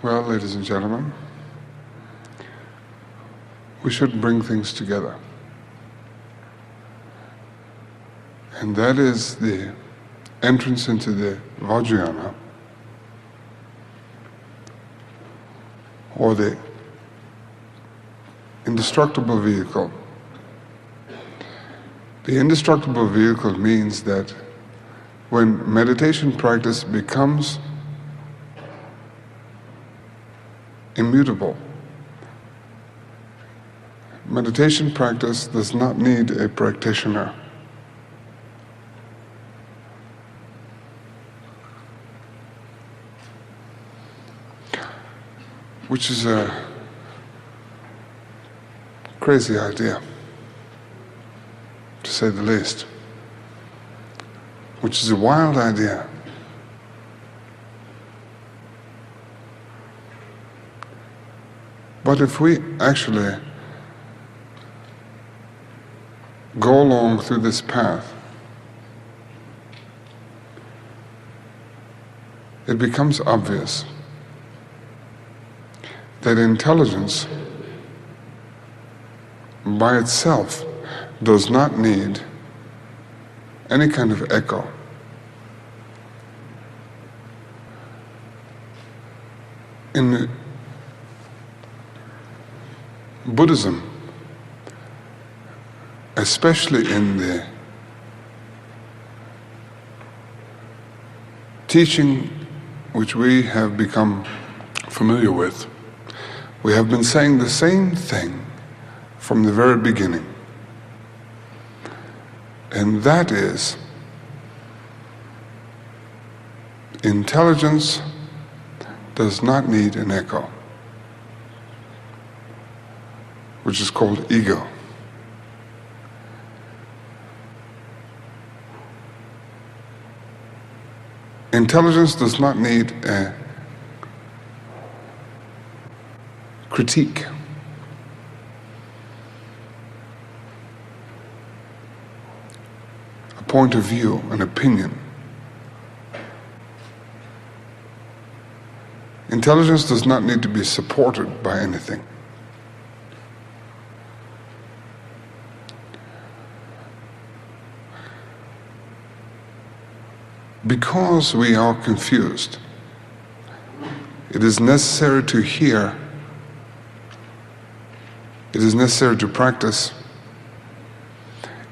Well, ladies and gentlemen, we should bring things together. And that is the entrance into the Vajrayana, or the indestructible vehicle. The indestructible vehicle means that when meditation practice becomes immutable, meditation practice does not need a practitioner. Which is a crazy idea, to say the least. Which is a wild idea. But if we actually go along through this path, it becomes obvious that intelligence by itself does not need any kind of echo. In Buddhism, especially in the teaching which we have become familiar with, we have been saying the same thing from the very beginning. And that is, intelligence does not need an echo, which is called ego. Intelligence does not need a critique. A point of view, an opinion. Intelligence does not need to be supported by anything. Because we are confused, it is necessary to hear, it is necessary to practice,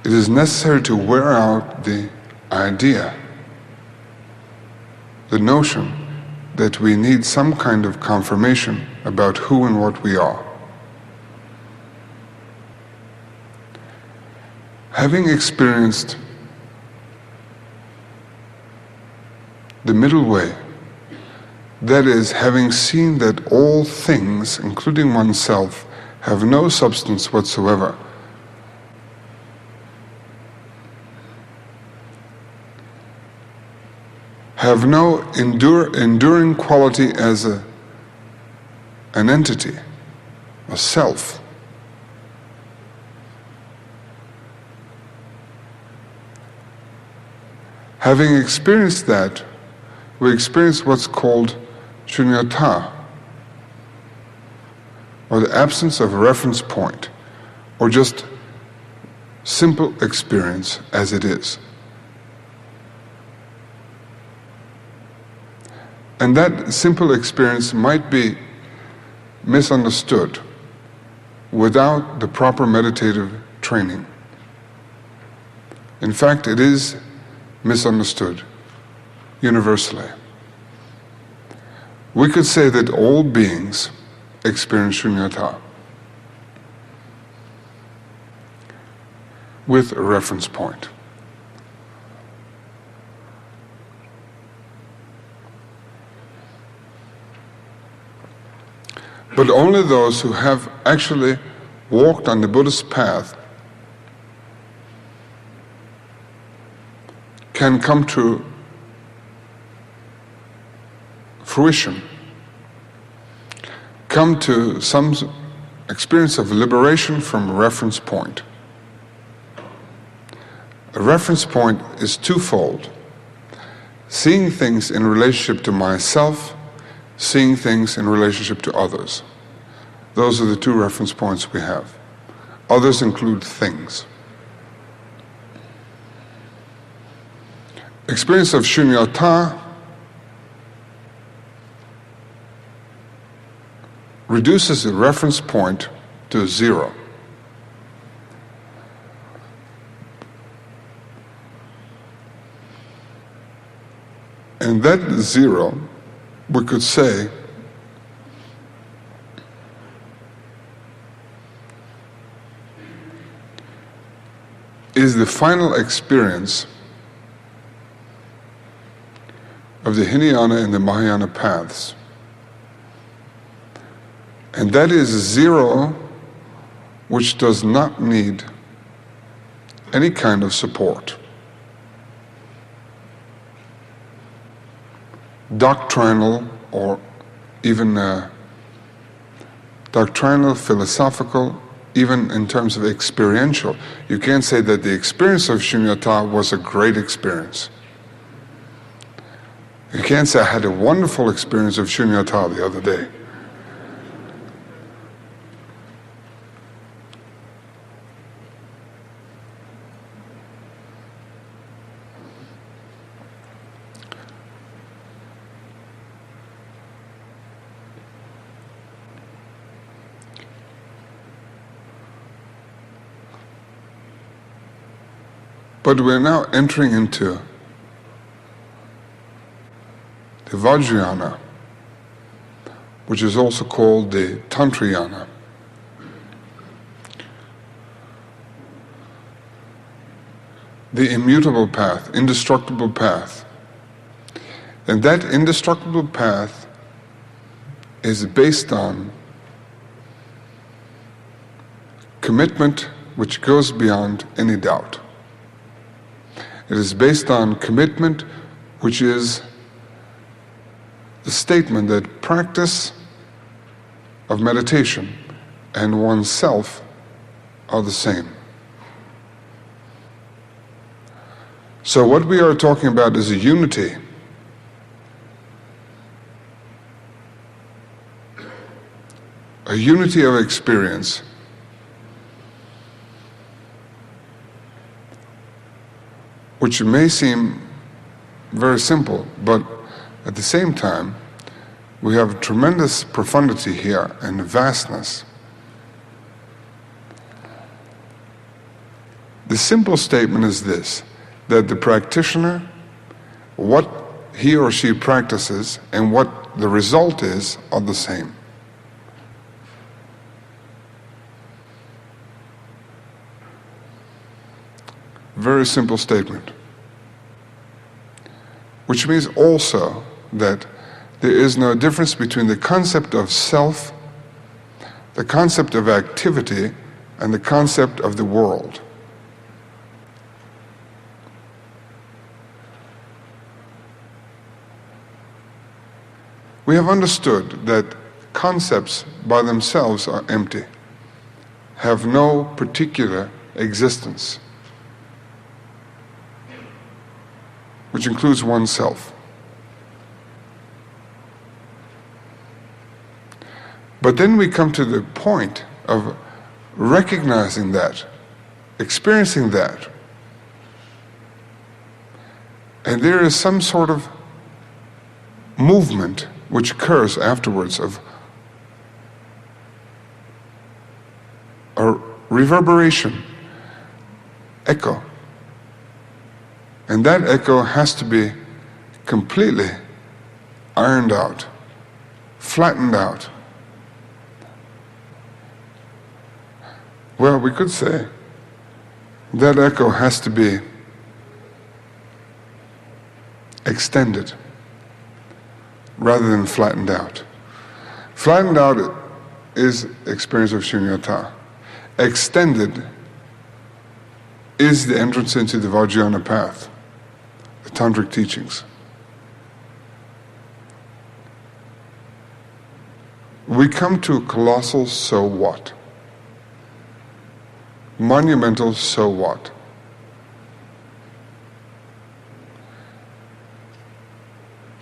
it is necessary to wear out the idea, the notion that we need some kind of confirmation about who and what we are. Having experienced the middle way, that is, having seen that all things, including oneself, have no substance whatsoever, have no enduring quality as an entity, a self. Having experienced that, we experience what's called shunyata, or the absence of a reference point, or just simple experience as it is. And that simple experience might be misunderstood without the proper meditative training. In fact, it is misunderstood universally. We could say that all beings experience shunyata with a reference point. But only those who have actually walked on the Buddhist path can come to fruition, come to some experience of liberation from a reference point. A reference point is twofold: seeing things in relationship to myself, seeing things in relationship to others. Those are the two reference points we have. Others include things. Experience of shunyata reduces the reference point to zero. And that zero, we could say, is the final experience of the Hinayana and the Mahayana paths. And that is zero which does not need any kind of support. Doctrinal or even doctrinal, philosophical, even in terms of experiential. You can't say that the experience of shunyata was a great experience. You can't say I had a wonderful experience of shunyata the other day. But we're now entering into the Vajrayana, which is also called the Tantrayana. The immutable path, indestructible path. And that indestructible path is based on commitment which goes beyond any doubt. It is based on commitment, which is the statement that practice of meditation and oneself are the same. So what we are talking about is a unity. A unity of experience. Which may seem very simple, but at the same time, we have tremendous profundity here and vastness. The simple statement is this, that the practitioner, what he or she practices and what the result is are the same. Very simple statement. Which means also that there is no difference between the concept of self, the concept of activity, and the concept of the world. We have understood that concepts by themselves are empty, have no particular existence, which includes oneself. But then we come to the point of recognizing that, experiencing that, and there is some sort of movement which occurs afterwards of a reverberation, echo. And that echo has to be completely ironed out, flattened out. Well, we could say that echo has to be extended rather than flattened out. Flattened out is experience of shunyata. Extended is the entrance into the Vajrayana path, the tantric teachings. We come to a colossal so what? Monumental so what?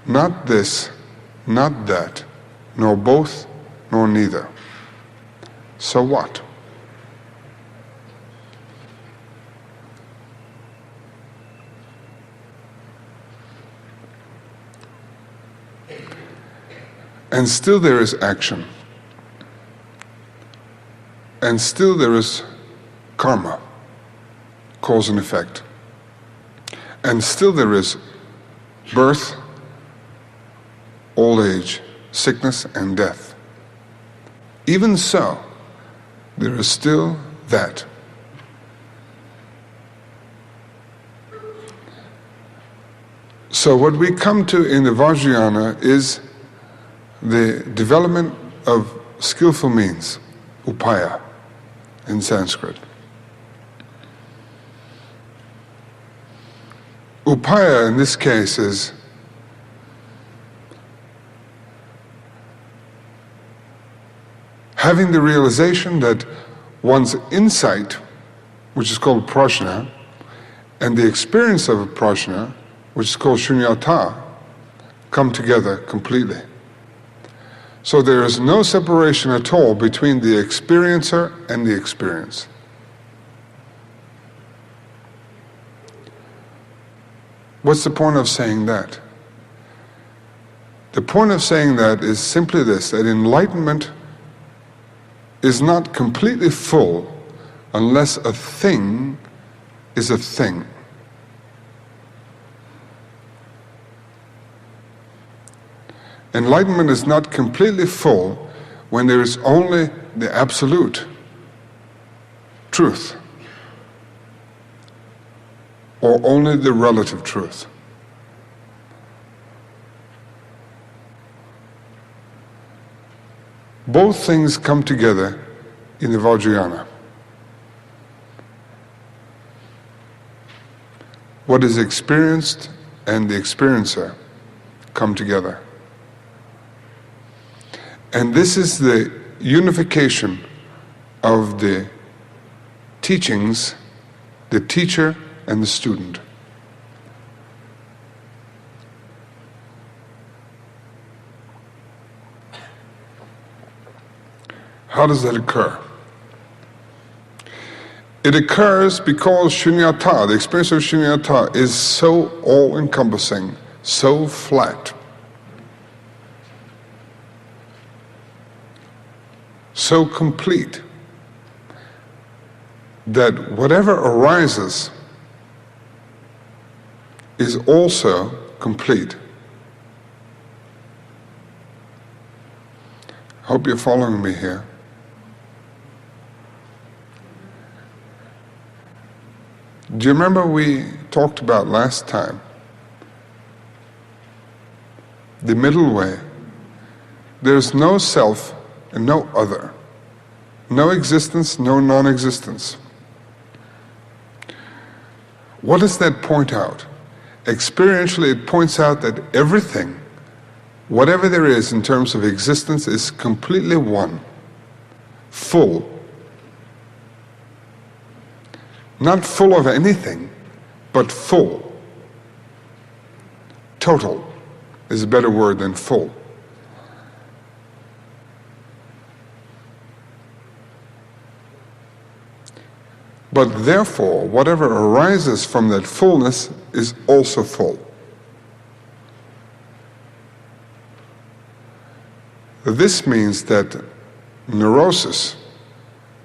Not this, not that, nor both, nor neither. So what? And still there is action. And still there is karma, cause and effect. And still there is birth, old age, sickness, and death. Even so, there is still that. So what we come to in the Vajrayana is the development of skillful means, upaya in Sanskrit. Upaya in this case is having the realization that one's insight, which is called prajna, and the experience of a prajna, which is called shunyata, come together completely. So there is no separation at all between the experiencer and the experience. What's the point of saying that? The point of saying that is simply this, that enlightenment is not completely full unless a thing is a thing. Enlightenment is not completely full when there is only the absolute truth or only the relative truth. Both things come together in the Vajrayana. What is experienced and the experiencer come together. And this is the unification of the teachings, the teacher and the student. How does that occur? It occurs because shunyata, the experience of shunyata, is so all-encompassing, so flat, so complete, that whatever arises is also complete. Hope you're following me here. Do you remember we talked about last time the middle way? There's no self and no other. No existence, no non-existence. What does that point out? Experientially, it points out that everything, whatever there is in terms of existence, is completely one, full. Not full of anything, but full. Total is a better word than full. But therefore, whatever arises from that fullness is also full. This means that neurosis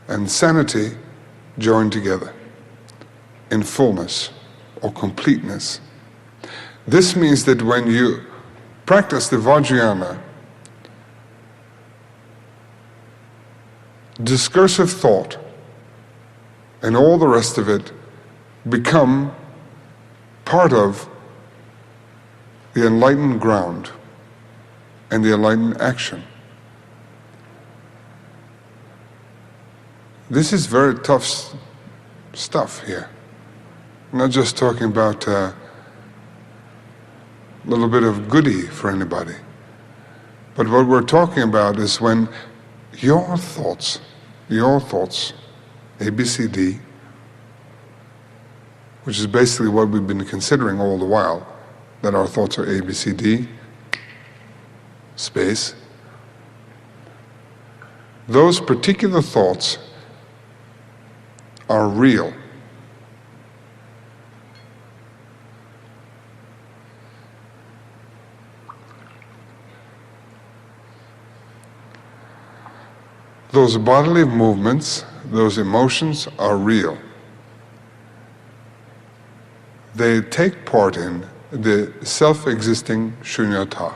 and sanity join together in fullness or completeness. This means that when you practice the Vajrayana, discursive thought and all the rest of it become part of the enlightened ground and the enlightened action. This is very tough stuff here. I'm not just talking about a little bit of goodie for anybody. But what we're talking about is when your thoughts, A, B, C, D, which is basically what we've been considering all the while, that our thoughts are A, B, C, D, space. those particular thoughts are real. Those bodily movements, those emotions are real. They take part in the self-existing shunyata.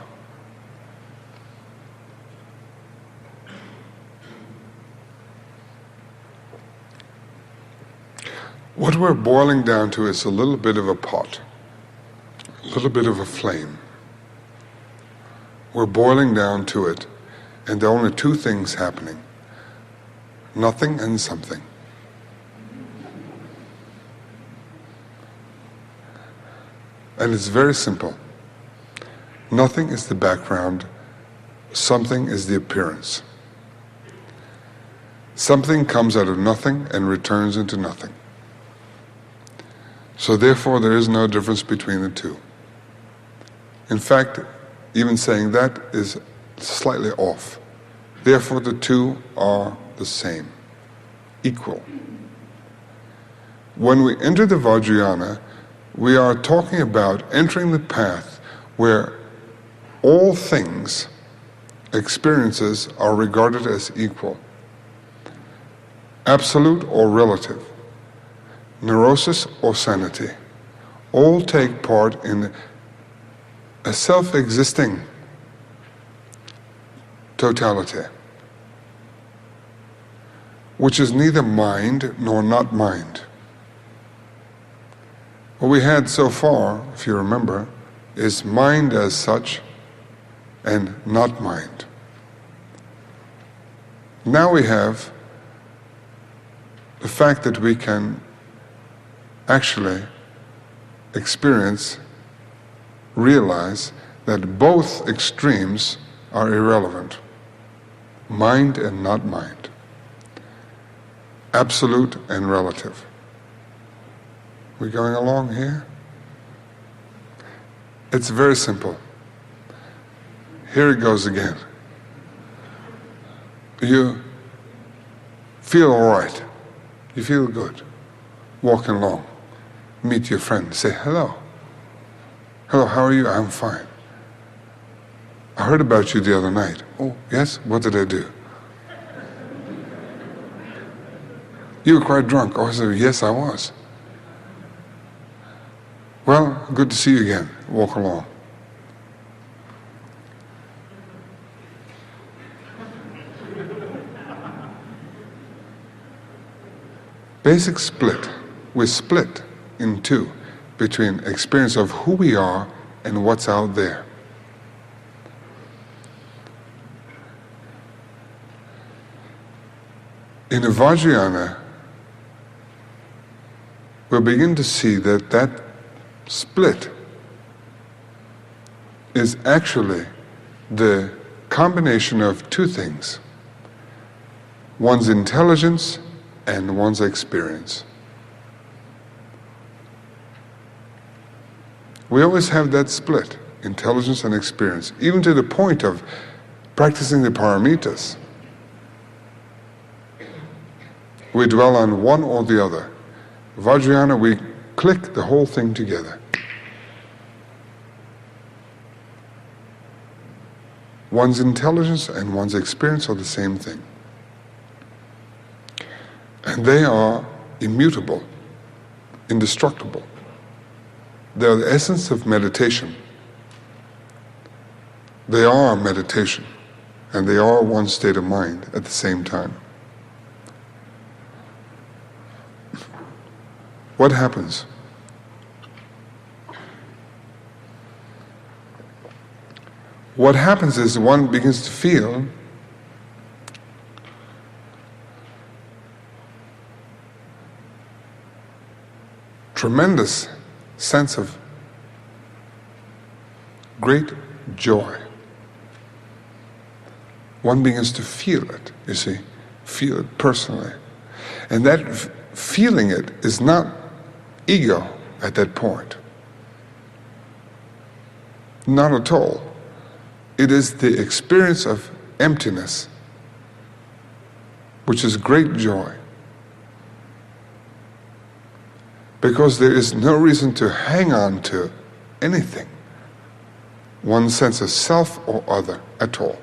What we're boiling down to is a little bit of a pot, a little bit of a flame. We're boiling down to it, and there are only two things happening: nothing and something. And it's very simple. Nothing is the background, something is the appearance. Something comes out of nothing and returns into nothing. So therefore there is no difference between the two. In fact, even saying that is slightly off. Therefore the two are the same, equal. When we enter the Vajrayana, we are talking about entering the path where all things, experiences, are regarded as equal, absolute or relative, neurosis or sanity, all take part in a self-existing totality, which is neither mind nor not mind. What we had so far, if you remember, is mind as such and not mind. Now we have the fact that we can actually experience, realize that both extremes are irrelevant. Mind and not mind. Absolute and relative. We going along here? It's very simple. Here it goes again. You feel all right. You feel good. Walking along. Meet your friend. Say hello. Hello, how are you? I'm fine. I heard about you the other night. Oh, yes? What did I do? You were quite drunk. Oh, I said, yes, I was. Well, good to see you again. Walk along. Basic split. We split in two between experience of who we are and what's out there. In a Vajrayana, we'll begin to see that that split is actually the combination of two things: one's intelligence and one's experience. We always have that split, intelligence and experience, even to the point of practicing the paramitas. We dwell on one or the other. Vajrayana, we click the whole thing together. One's intelligence and one's experience are the same thing. And they are immutable, indestructible. They are the essence of meditation. They are meditation, and they are one state of mind at the same time. What happens? What happens is one begins to feel tremendous sense of great joy. One begins to feel it, you see, feel it personally. And that feeling it is not ego at that point. Not at all. It is the experience of emptiness which is great joy. Because there is no reason to hang on to anything, one's sense of self or other at all.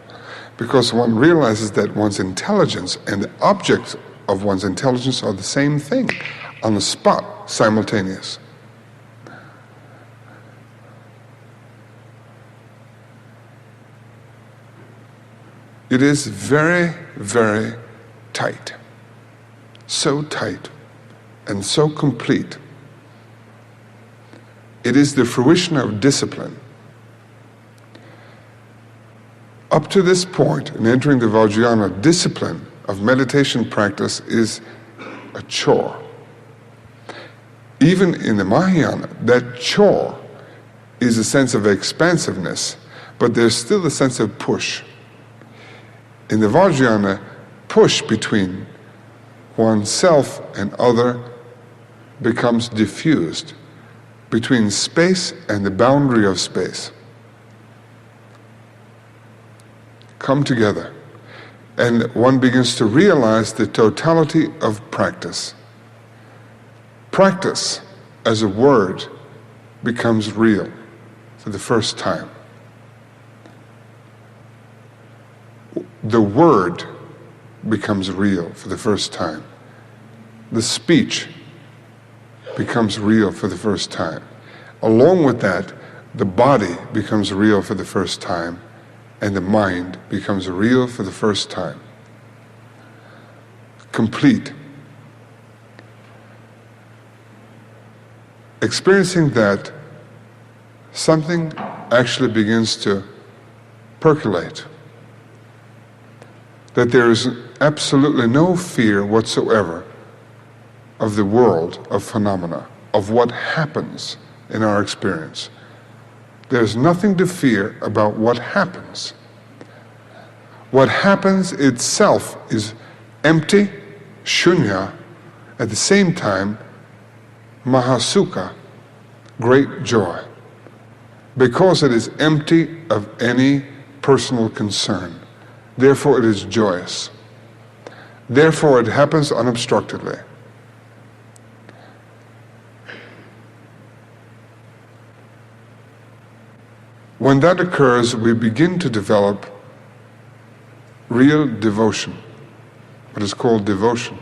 Because one realizes that one's intelligence and the object of one's intelligence are the same thing, on the spot, simultaneous. It is very, very tight. So tight and so complete. It is the fruition of discipline. Up to this point, in entering the Vajrayana, discipline of meditation practice is a chore. Even in the Mahayana, that chore is a sense of expansiveness, but there's still a sense of push. In the Vajrayana, push between oneself and other becomes diffused between space and the boundary of space. Come together, and one begins to realize the totality of practice. Practice as a word becomes real for the first time. The word becomes real for the first time. The speech becomes real for the first time. Along with that, the body becomes real for the first time, and the mind becomes real for the first time. Complete. Experiencing that, something actually begins to percolate. That there is absolutely no fear whatsoever of the world of phenomena, of what happens in our experience. There's nothing to fear about what happens. What happens itself is empty, shunya, at the same time, mahasukha, great joy, because it is empty of any personal concern. Therefore it is joyous. Therefore it happens unobstructedly. When that occurs, we begin to develop real devotion, what is called devotion.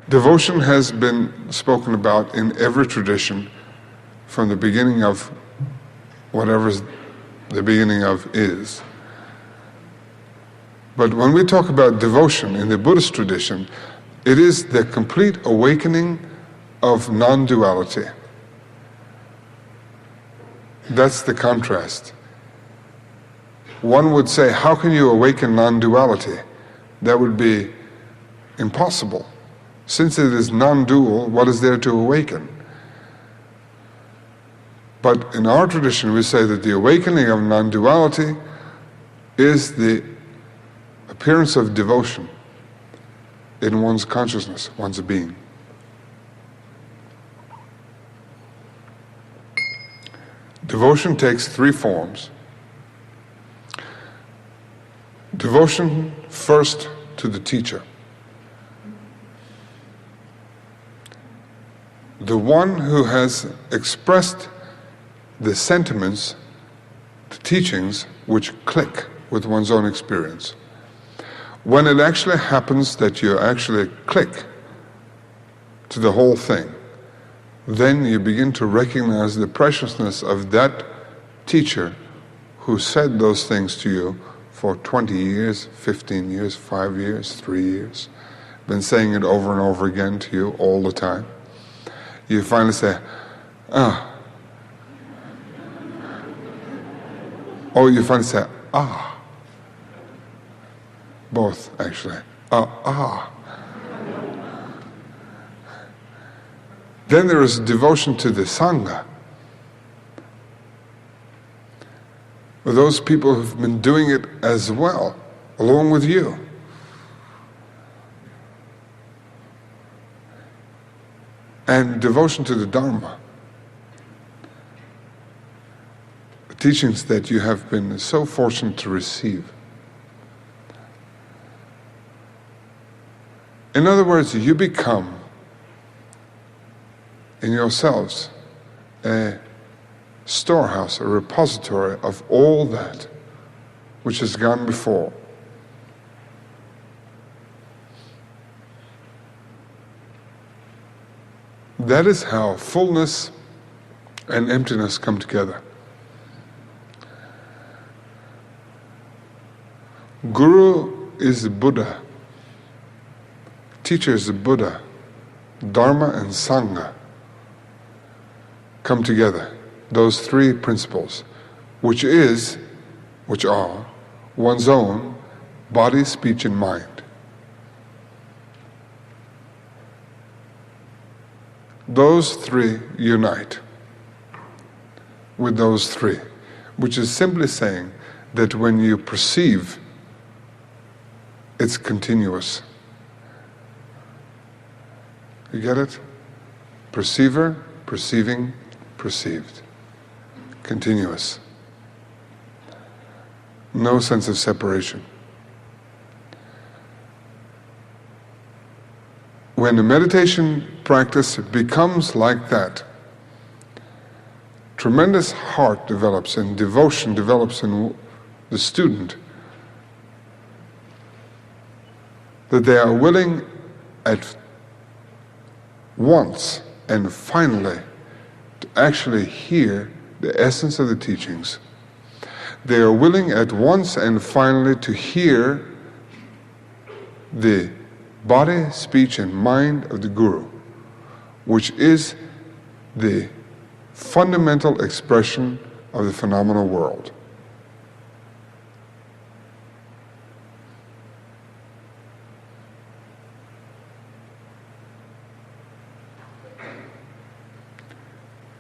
Devotion has been spoken about in every tradition from the beginning of whatever the beginning of is. But when we talk about devotion in the Buddhist tradition, it is the complete awakening of non-duality. That's the contrast. One would say, how can you awaken non-duality? That would be impossible. Since it is non-dual, what is there to awaken? But in our tradition, we say that the awakening of non-duality is the appearance of devotion in one's consciousness, one's being. Devotion takes three forms. Devotion first to the teacher. The one who has expressed the sentiments, the teachings, which click with one's own experience. When it actually happens that you actually click to the whole thing, then you begin to recognize the preciousness of that teacher who said those things to you for 20 years, 15 years, 5 years, 3 years, been saying it over and over again to you all the time. You finally say, ah. Or you finally say, ah. Both, actually. Ah. Then there is devotion to the Sangha. Those people who've been doing it as well, along with you. And devotion to the Dharma. The teachings that you have been so fortunate to receive. In other words, you become in yourselves a storehouse, a repository of all that which has gone before. That is how fullness and emptiness come together. Guru is the Buddha. Teacher is the Buddha. Dharma and Sangha come together. Those three principles, which are one's own body, speech, and mind. Those three unite with those three, which is simply saying that when you perceive, it's continuous. You get it? Perceiver, perceiving, perceived. Continuous. No sense of separation. When the meditation practice becomes like that, tremendous heart develops and devotion develops in the student, that they are willing at once and finally to actually hear the essence of the teachings. They are willing at once and finally to hear the body, speech, and mind of the Guru, which is the fundamental expression of the phenomenal world.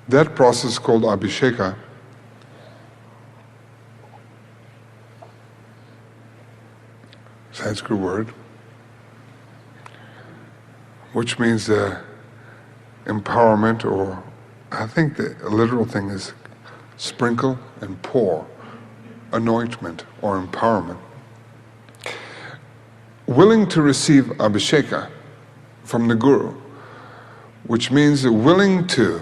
That process is called Abhisheka. Sanskrit word, which means empowerment, or I think the literal thing is sprinkle and pour, anointment or empowerment. Willing to receive Abhisheka from the Guru, which means willing to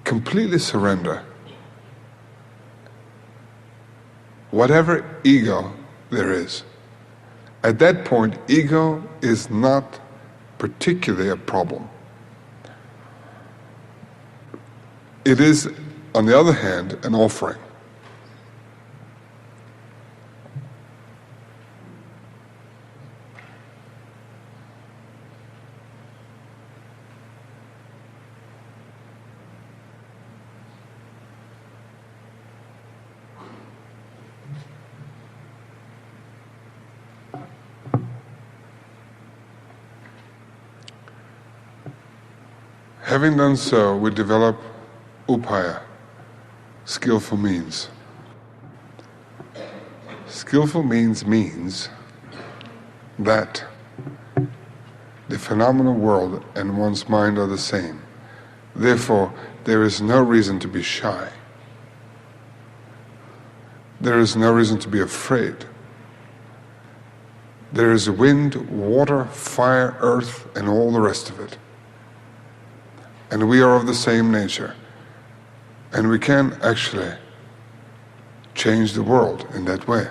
completely surrender whatever ego there is. At that point, ego is not particularly a problem. It is, on the other hand, an offering. Having done so, we develop upaya, skillful means. Skillful means that the phenomenal world and one's mind are the same. Therefore, there is no reason to be shy. There is no reason to be afraid. There is wind, water, fire, earth, and all the rest of it. And we are of the same nature. And we can actually change the world in that way.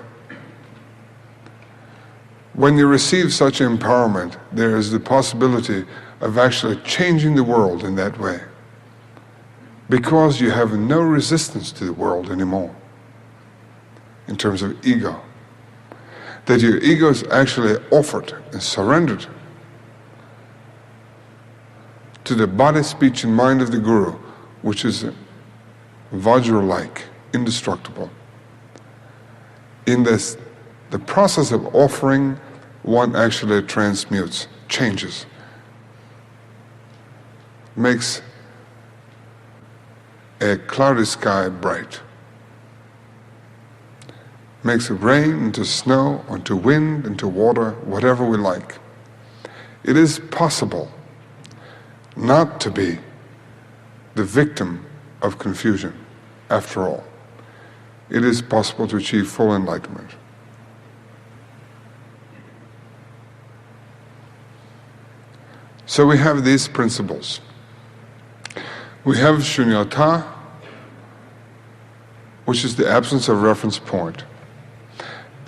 When you receive such empowerment, there is the possibility of actually changing the world in that way. Because you have no resistance to the world anymore in terms of ego. That your ego is actually offered and surrendered to the body, speech, and mind of the Guru, which is Vajra-like, indestructible. In this, the process of offering, one actually transmutes, changes, makes a cloudy sky bright, makes it rain into snow, into wind, into water, whatever we like. It is possible not to be the victim of confusion, after all. It is possible to achieve full enlightenment. So we have these principles. We have shunyata, which is the absence of reference point.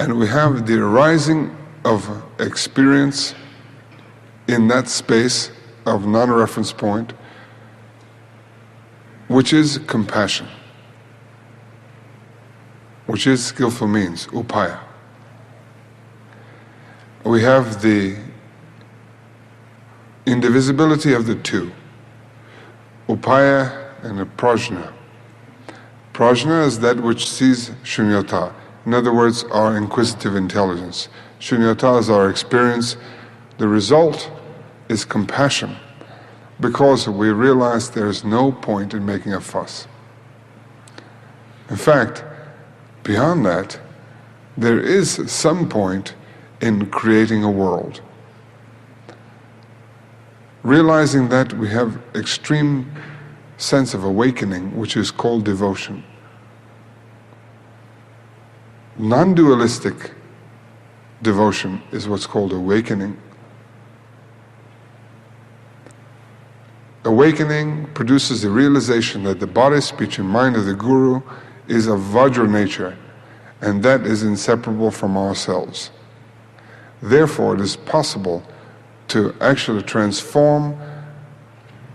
And we have the arising of experience in that space of non-reference point, which is compassion, which is skillful means, upaya. We have the indivisibility of the two, upaya and prajna. Prajna is that which sees shunyata. In other words, our inquisitive intelligence. Shunyata is our experience. The result is compassion, because we realize there is no point in making a fuss. In fact, beyond that, there is some point in creating a world. Realizing that, we have extreme sense of awakening, which is called devotion. Non-dualistic devotion is what's called awakening. Awakening produces the realization that the body, speech, and mind of the Guru is of Vajra nature, and that is inseparable from ourselves. Therefore, it is possible to actually transform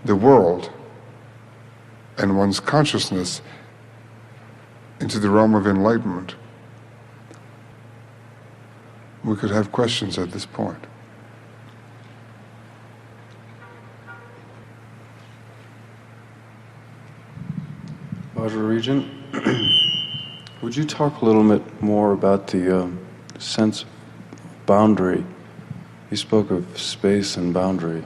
the world and one's consciousness into the realm of enlightenment. We could have questions at this point. Vajra Regent, would you talk a little bit more about the sense of boundary? You spoke of space and boundary.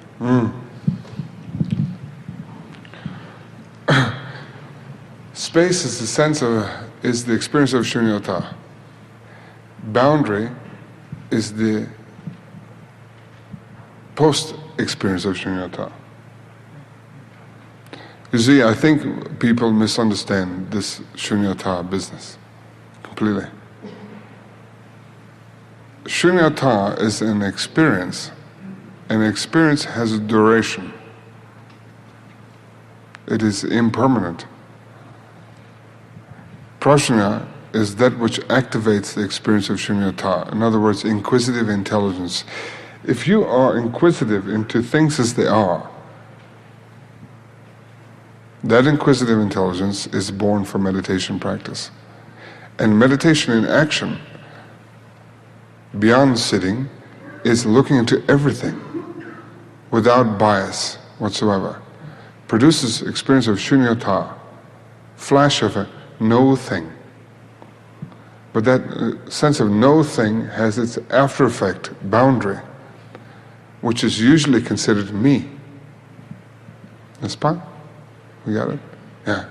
Space is is the experience of shunyata. Boundary is the post-experience of shunyata. You see, I think people misunderstand this shunyata business completely. Shunyata is an experience, and experience has a duration. It is impermanent. Prajna is that which activates the experience of shunyata. In other words, inquisitive intelligence. If you are inquisitive into things as they are, that inquisitive intelligence is born from meditation practice. And meditation in action, beyond sitting, is looking into everything without bias whatsoever. Produces experience of shunyata, flash of a no thing. But that sense of no thing has its after effect, boundary, which is usually considered me. N'est-ce pas? We got it? Yeah.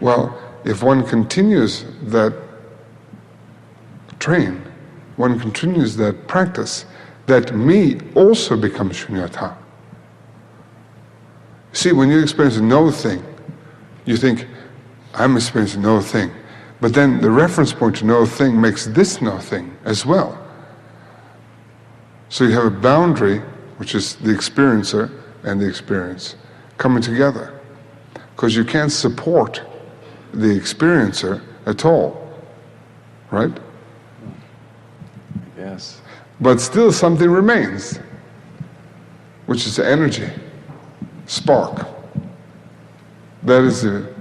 Well, if one continues that one continues that practice, that me also becomes shunyata. See, when you experience no thing, you think, I'm experiencing no thing. But then the reference point to no thing makes this no thing as well. So you have a boundary, which is the experiencer and the experience, coming together. Because you can't support the experiencer at all, right? Yes. But still something remains, which is energy, spark. That is the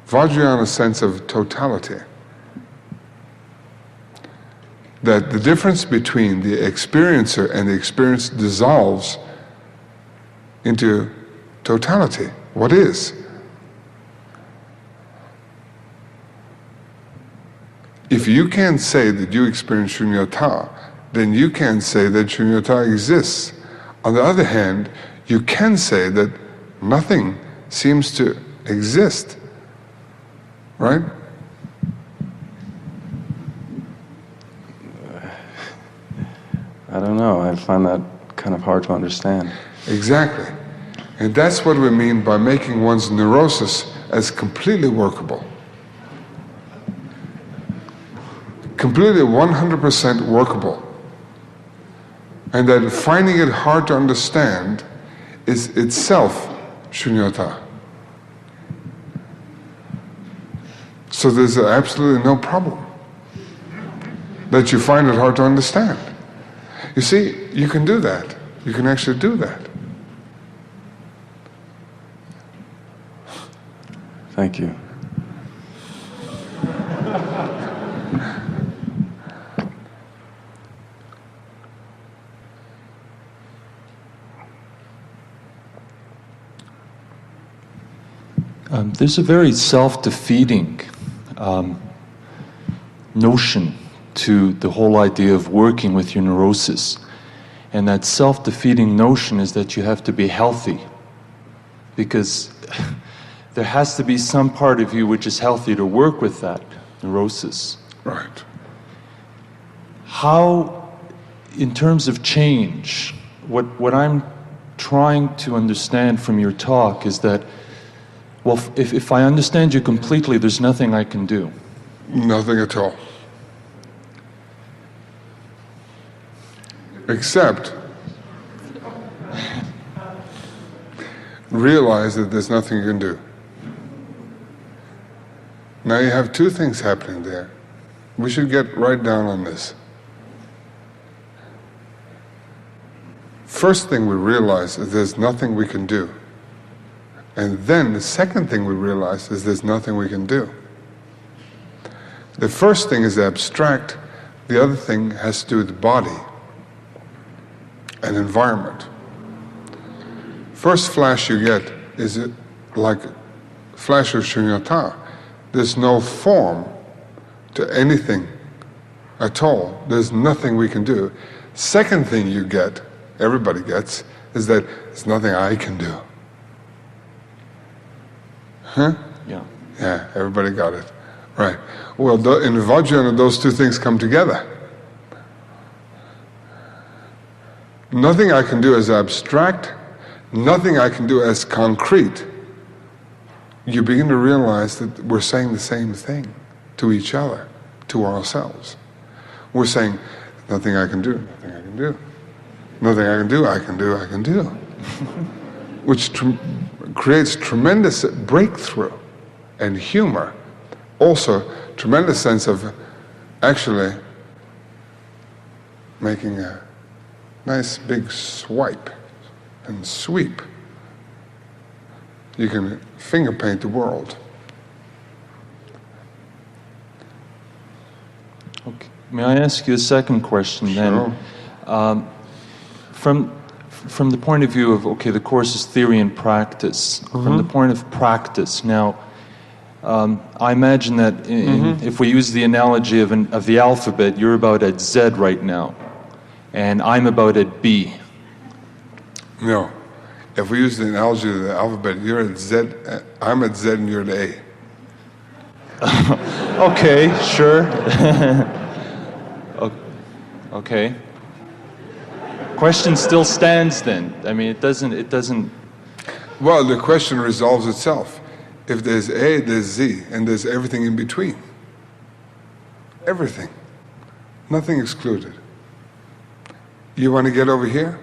Vajrayana sense of totality. That the difference between the experiencer and the experience dissolves into totality. What is? If you can't say that you experience shunyata, then you can't say that shunyata exists. On the other hand, you can say that nothing seems to exist. Right? I don't know. I find that kind of hard to understand. Exactly. And that's what we mean by making one's neurosis as completely workable. Completely 100% workable. And that finding it hard to understand is itself shunyata. So there's absolutely no problem that you find it hard to understand. You see, you can do that. You can actually do that. Thank you. There's a very self-defeating notion to the whole idea of working with your neurosis. And that self-defeating notion is that you have to be healthy, because there has to be some part of you which is healthy to work with that neurosis. Right. How, in terms of change, what I'm trying to understand from your talk is that, well, if I understand you completely, there's nothing I can do. Nothing at all. Except realize that there's nothing you can do. Now you have two things happening there. We should get right down on this. First thing we realize is there's nothing we can do. And then the second thing we realize is there's nothing we can do. The first thing is abstract, the other thing has to do with the body and environment. First flash you get is it like flash of shunyata. There's no form to anything at all. There's nothing we can do. Second thing you get, everybody gets, is that there's nothing I can do. Huh? Yeah. Yeah, everybody got it. Right. Well, in Vajra, those two things come together. Nothing I can do as abstract, nothing I can do as concrete. You begin to realize that we're saying the same thing to each other, to ourselves. We're saying, nothing I can do, nothing I can do. Nothing I can do, I can do, I can do. Which creates tremendous breakthrough and humor. Also, tremendous sense of actually making a nice big swipe and sweep. You can finger paint the world. Okay. May I ask you a second question then? Sure. From the point of view of, okay, the course is theory and practice. From the point of practice, now, I imagine that if we use the analogy of the alphabet, you're about at Z right now, and I'm about at B. No. If we use the analogy of the alphabet, you're at Z, I'm at Z and you're at A. Okay, sure. Okay. Question still stands then. I mean, it doesn't... Well, the question resolves itself. If there's A, there's Z, and there's everything in between. Everything. Nothing excluded. You want to get over here?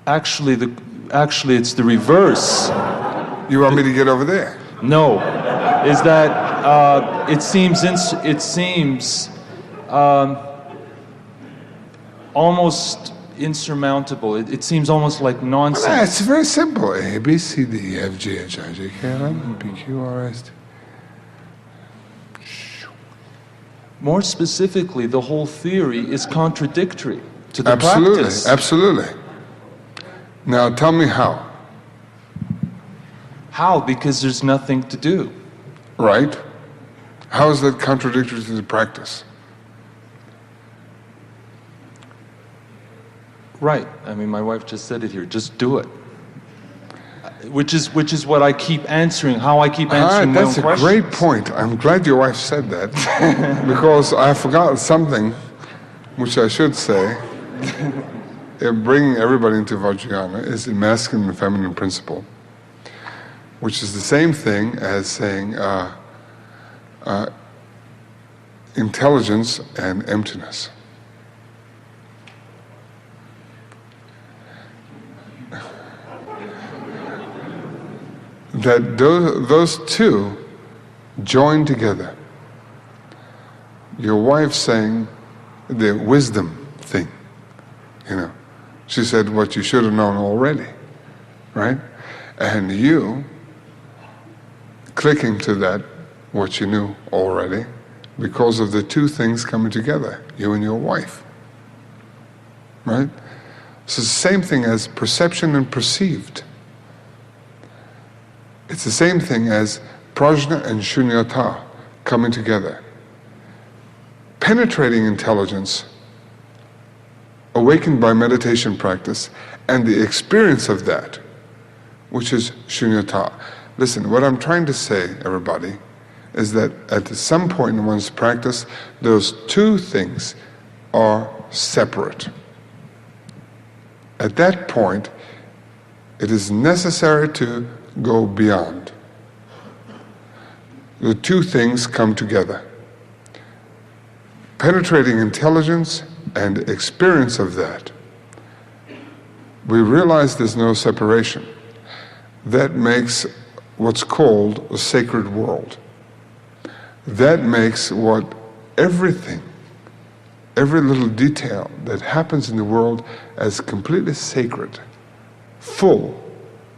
Actually, it's the reverse. You want me to get over there? No, is that it seems almost insurmountable. It seems almost like nonsense. Yeah, it's very simple. A, B, C, D, E, F, G, H, I, J, K, L, M, N, P, Q, R, S, T. More specifically, the whole theory is contradictory to the practice. Absolutely. Now tell me how. How? Because there's nothing to do. Right. How is that contradictory to the practice? Right. I mean, my wife just said it here. Just do it. Which is what I keep answering. How I keep answering my own questions. That's a great point. I'm glad your wife said that because I forgot something, which I should say. Bringing everybody into Vajrayana is the masculine and feminine principle, which is the same thing as saying intelligence and emptiness. that those two join together. Your wife saying the wisdom thing, she said what you should have known already, right? And you clicking to that, what you knew already, because of the two things coming together, you and your wife, right? So it's the same thing as perception and perceived. It's the same thing as prajna and shunyata coming together. Penetrating intelligence, awakened by meditation practice, and the experience of that, which is shunyata. Listen, what I'm trying to say, everybody, is that at some point in one's practice, those two things are separate. At that point, it is necessary to go beyond. The two things come together. Penetrating intelligence and experience of that. We realize there's no separation. That makes what's called a sacred world. That makes what everything, every little detail that happens in the world as completely sacred, full.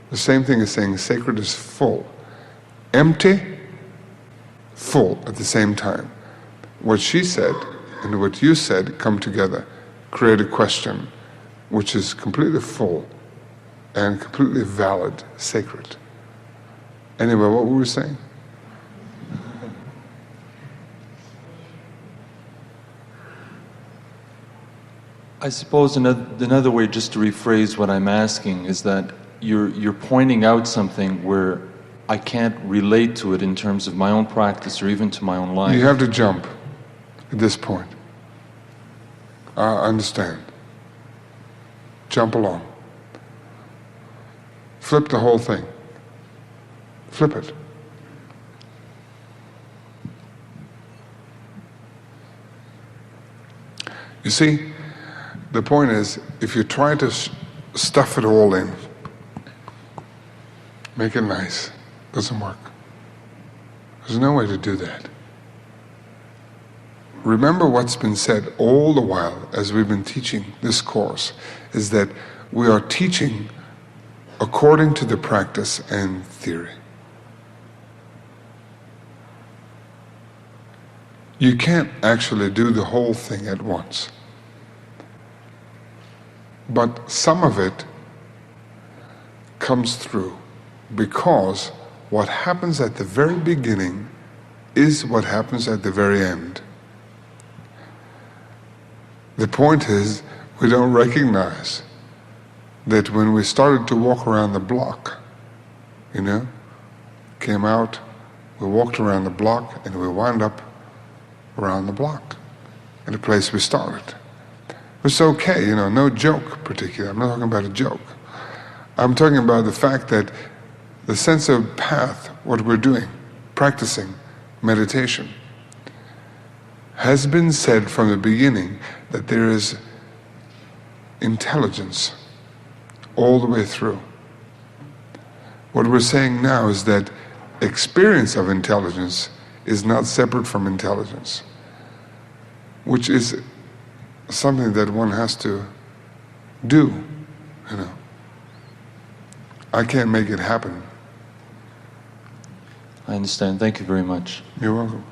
The same thing as saying sacred is full. Empty, full at the same time. What she said and what you said come together, create a question which is completely full and completely valid, sacred. Anyway, what were we saying? I suppose another way just to rephrase what I'm asking is that you're pointing out something where I can't relate to it in terms of my own practice or even to my own life. You have to jump at this point. I understand. Jump along. Flip the whole thing. Flip it. You see, the point is, if you try to stuff it all in, make it nice, doesn't work. There's no way to do that. Remember what's been said all the while as we've been teaching this course, is that we are teaching according to the practice and theory. You can't actually do the whole thing at once. But some of it comes through because what happens at the very beginning is what happens at the very end. The point is, we don't recognize that when we started to walk around the block, came out, we walked around the block, and we wound up around the block at the place we started. It's okay, no joke particularly. I'm not talking about a joke. I'm talking about the fact that the sense of path, what we're doing, practicing meditation, has been said from the beginning that there is intelligence all the way through. What we're saying now is that experience of intelligence is not separate from intelligence, which is something that one has to do, I can't make it happen. I understand. Thank you very much. You're welcome.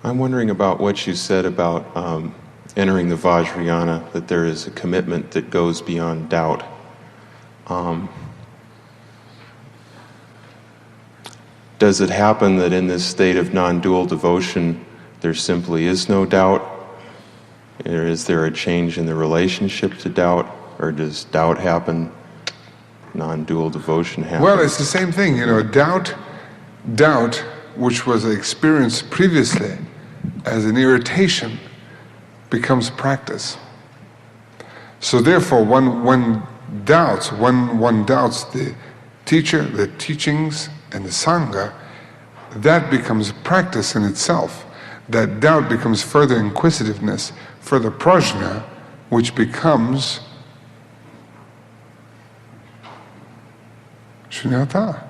I'm wondering about what you said about entering the Vajrayana, that there is a commitment that goes beyond doubt. Does it happen that in this state of non-dual devotion, there simply is no doubt? Or is there a change in the relationship to doubt? Or does doubt happen, non-dual devotion happen? Well, it's the same thing, doubt, which was experienced previously as an irritation, becomes practice. So therefore, when doubts, when one doubts the teacher, the teachings, and the Sangha, that becomes practice in itself. That doubt becomes further inquisitiveness, further prajna, which becomes shunyata.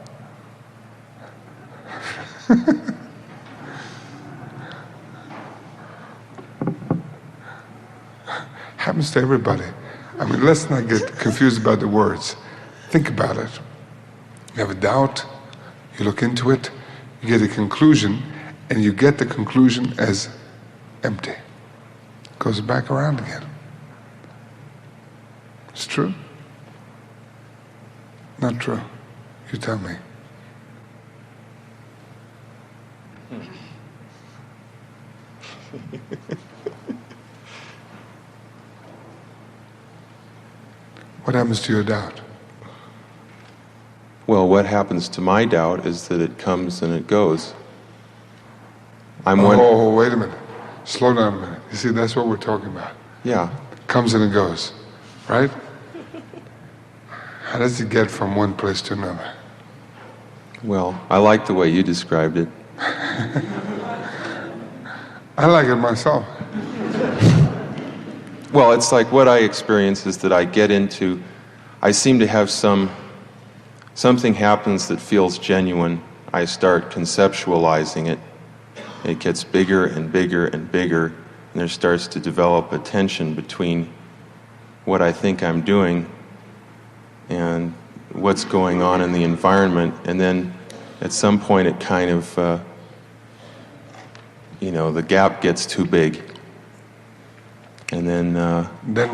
Happens to everybody. I mean, let's not get confused about the words. Think about it. You have a doubt, you look into it, you get a conclusion, and you get the conclusion as empty. It goes back around again. It's true? Not true? You tell me. What happens to your doubt? Well, what happens to my doubt is that it comes and it goes. Oh, wait a minute. Slow down a minute. You see, that's what we're talking about. Yeah. Comes and it goes, right? How does it get from one place to another? Well, I like the way you described it. I like it myself. Well, it's like what I experience is that I seem to have something happens that feels genuine. I start conceptualizing it. It gets bigger and bigger and bigger, and there starts to develop a tension between what I think I'm doing and what's going on in the environment. And then at some point it kind of, the gap gets too big. And then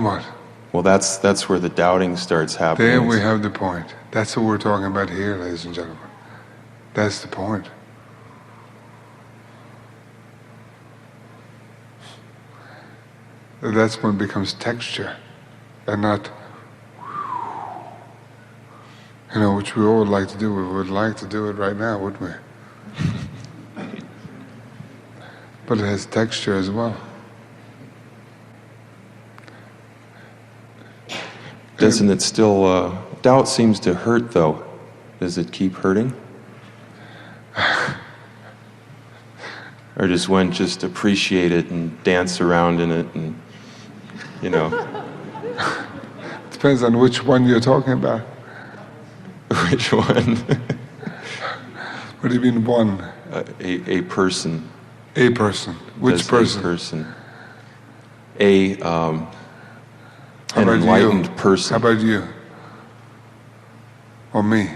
what? Well, that's where the doubting starts happening. There we have the point. That's what we're talking about here, ladies and gentlemen. That's the point. That's when it becomes texture and not, which we all would like to do. We would like to do it right now, wouldn't we? But it has texture as well. Doesn't it still, doubt seems to hurt though. Does it keep hurting? Or does one just appreciate it and dance around in it and, Depends on which one you're talking about. Which one? What do you mean one? A person. A person. Which person? A person. An enlightened person. How about you? Or me?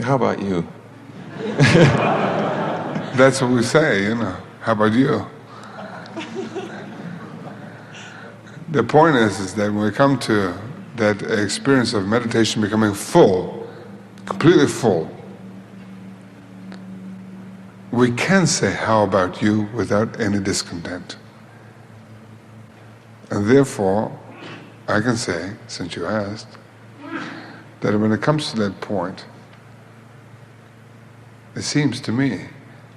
How about you? That's what we say, How about you? The point is that when we come to that experience of meditation becoming full, completely full, we can say, how about you, without any discontent. And therefore, I can say, since you asked, that when it comes to that point, it seems to me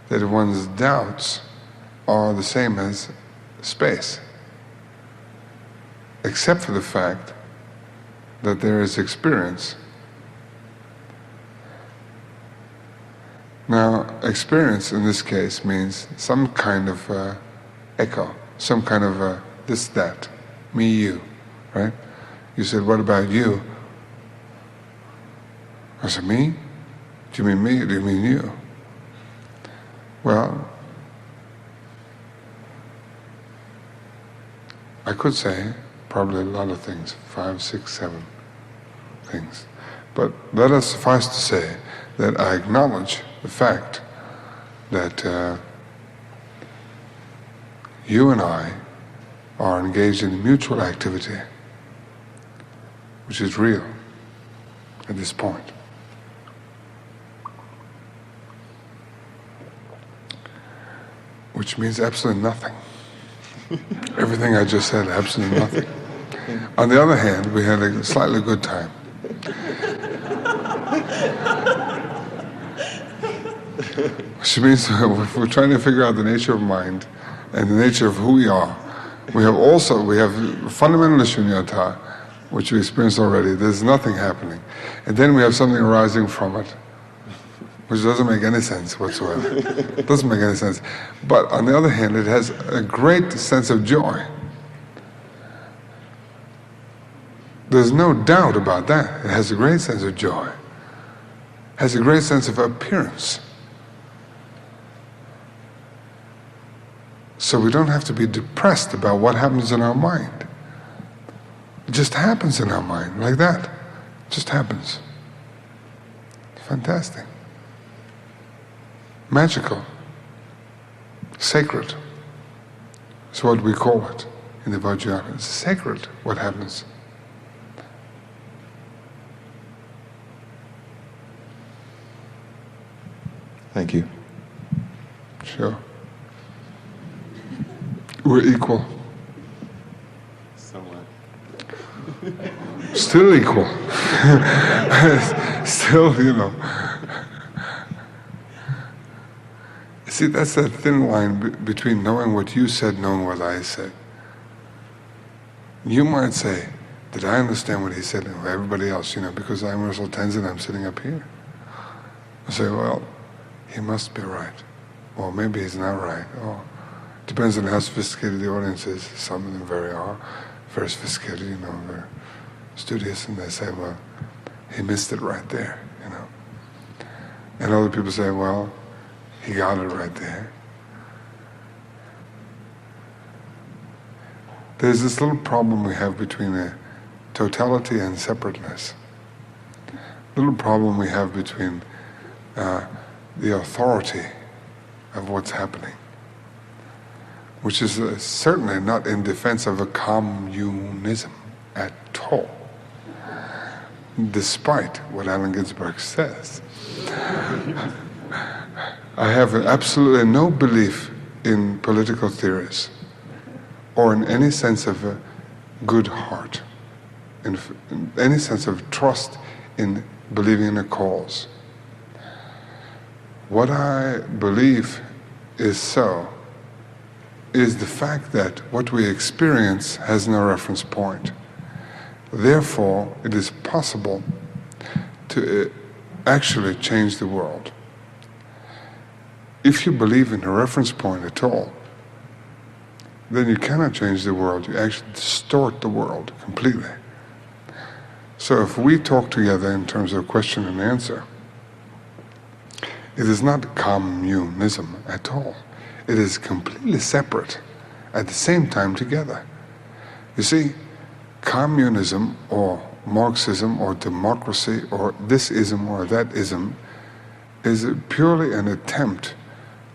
that one's doubts are the same as space, except for the fact that there is experience. Now, experience in this case means some kind of echo, some kind of this, that, me, you, right? You said, what about you? I said, me? Do you mean me or do you mean you? Well, I could say probably a lot of things, 5, 6, 7 things. But let us suffice to say that I acknowledge the fact that you and I are engaged in mutual activity, which is real at this point. Which means absolutely nothing. Everything I just said, absolutely nothing. On the other hand, we had a slightly good time. Which means if we're trying to figure out the nature of mind and the nature of who we are, we have fundamental shunyata, which we experienced already. There's nothing happening. And then we have something arising from it, which doesn't make any sense whatsoever. It doesn't make any sense. But on the other hand, it has a great sense of joy. There's no doubt about that. It has a great sense of joy. It has a great sense of appearance. So we don't have to be depressed about what happens in our mind. It just happens in our mind, like that. It just happens. It's fantastic. Magical. Sacred. That's what we call it in the Vajrayana. It's sacred, what happens. Thank you. Sure. We're equal. Somewhat. Still equal. Still, you know. See, that's that thin line between knowing what you said, knowing what I said. You might say that I understand what he said and everybody else, you know, because I'm Ösel Tendzin, I'm sitting up here. I say, well, he must be right. Or maybe he's not right. Or depends on how sophisticated the audience is. Some of them very sophisticated, you know, very studious, and they say, well, he missed it right there, you know. And other people say, well, he got it right there. There's this little problem we have between the totality and separateness. Little problem we have between the authority of what's happening, which is certainly not in defense of a communism at all, despite what Allen Ginsberg says. I have absolutely no belief in political theories or in any sense of a good heart, in any sense of trust in believing in a cause. What I believe is so is the fact that what we experience has no reference point. Therefore, it is possible to actually change the world. If you believe in a reference point at all, then you cannot change the world. You actually distort the world completely. So if we talk together in terms of question and answer, it is not communism at all. It is completely separate, at the same time together. You see, communism or Marxism or democracy or this ism or that ism is purely an attempt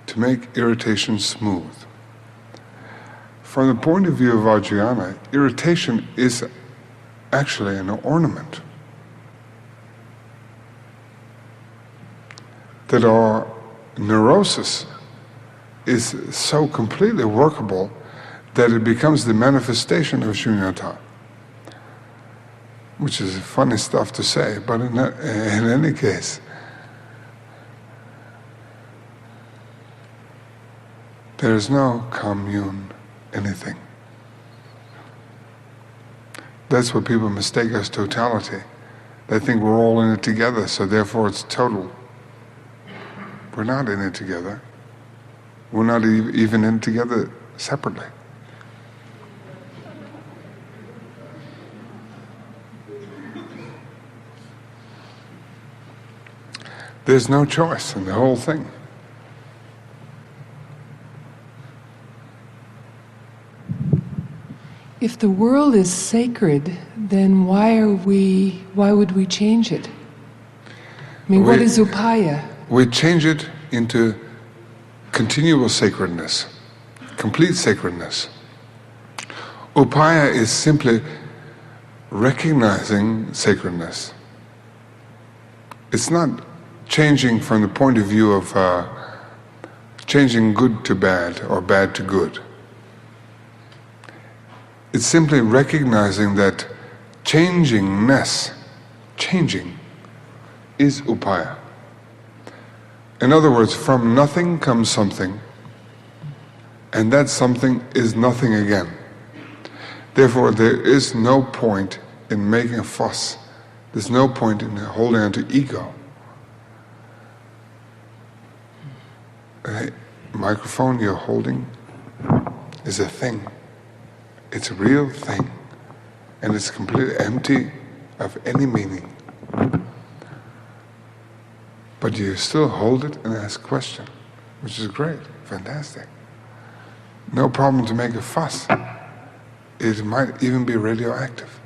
to make irritation smooth. From the point of view of Vajrayana, irritation is actually an ornament. That our neurosis is so completely workable that it becomes the manifestation of shunyata, which is funny stuff to say, but in any case, there is no commune anything. That's what people mistake as totality. They think we're all in it together, so therefore it's total. We're not in it together. We're not even in it together separately. There's no choice in the whole thing. If the world is sacred, then why would we change it? I mean, what is upaya? We change it into continual sacredness, complete sacredness. Upaya is simply recognizing sacredness. It's not changing from the point of view of changing good to bad or bad to good. It's simply recognizing that changing is upaya. In other words, from nothing comes something, and that something is nothing again. Therefore, there is no point in making a fuss. There's no point in holding on to ego. The microphone you're holding is a thing. It's a real thing. And it's completely empty of any meaning. But you still hold it and ask questions, which is great, fantastic. No problem to make a fuss. It might even be radioactive.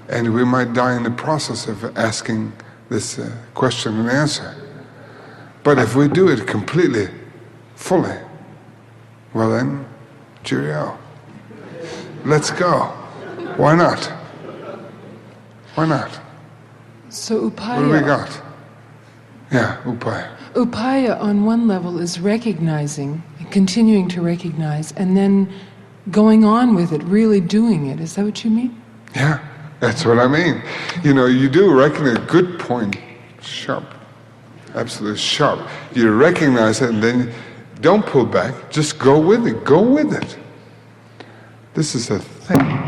And we might die in the process of asking this question and answer. But if we do it completely, fully, well then, cheerio. Let's go. Why not? Why not? So upaya... What do we got? Yeah, upaya. Upaya on one level is recognizing, continuing to recognize, and then going on with it, really doing it. Is that what you mean? Yeah, that's what I mean. You know, you do recognize a good point, sharp, absolutely sharp. You recognize it and then don't pull back, just go with it, go with it. This is a thing.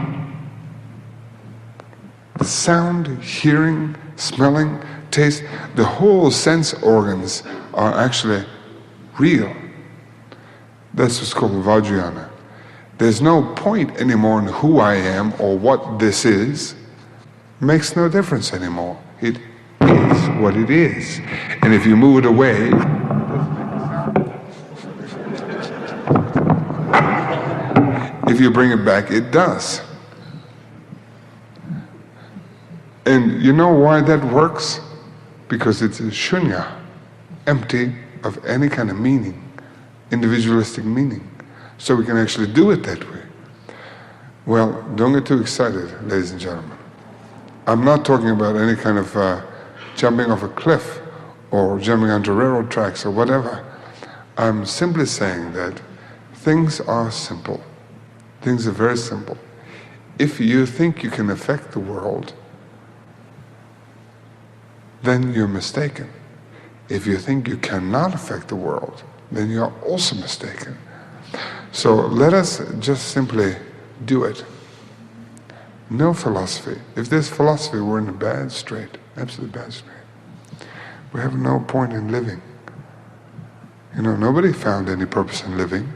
The sound, hearing, smelling, taste, the whole sense organs are actually real. That's what's called Vajrayana. There's no point anymore in who I am or what this is. It makes no difference anymore. It is what it is. And if you move it away, it doesn't make a sound. If you bring it back, it does. And you know why that works? Because it's a shunya, empty of any kind of meaning, individualistic meaning. So we can actually do it that way. Well, don't get too excited, ladies and gentlemen. I'm not talking about any kind of jumping off a cliff or jumping onto railroad tracks or whatever. I'm simply saying that things are simple. Things are very simple. If you think you can affect the world, then you're mistaken. If you think you cannot affect the world, then you're also mistaken. So let us just simply do it. No philosophy. If there's philosophy, we're in a bad strait, absolutely bad strait. We have no point in living. You know, nobody found any purpose in living.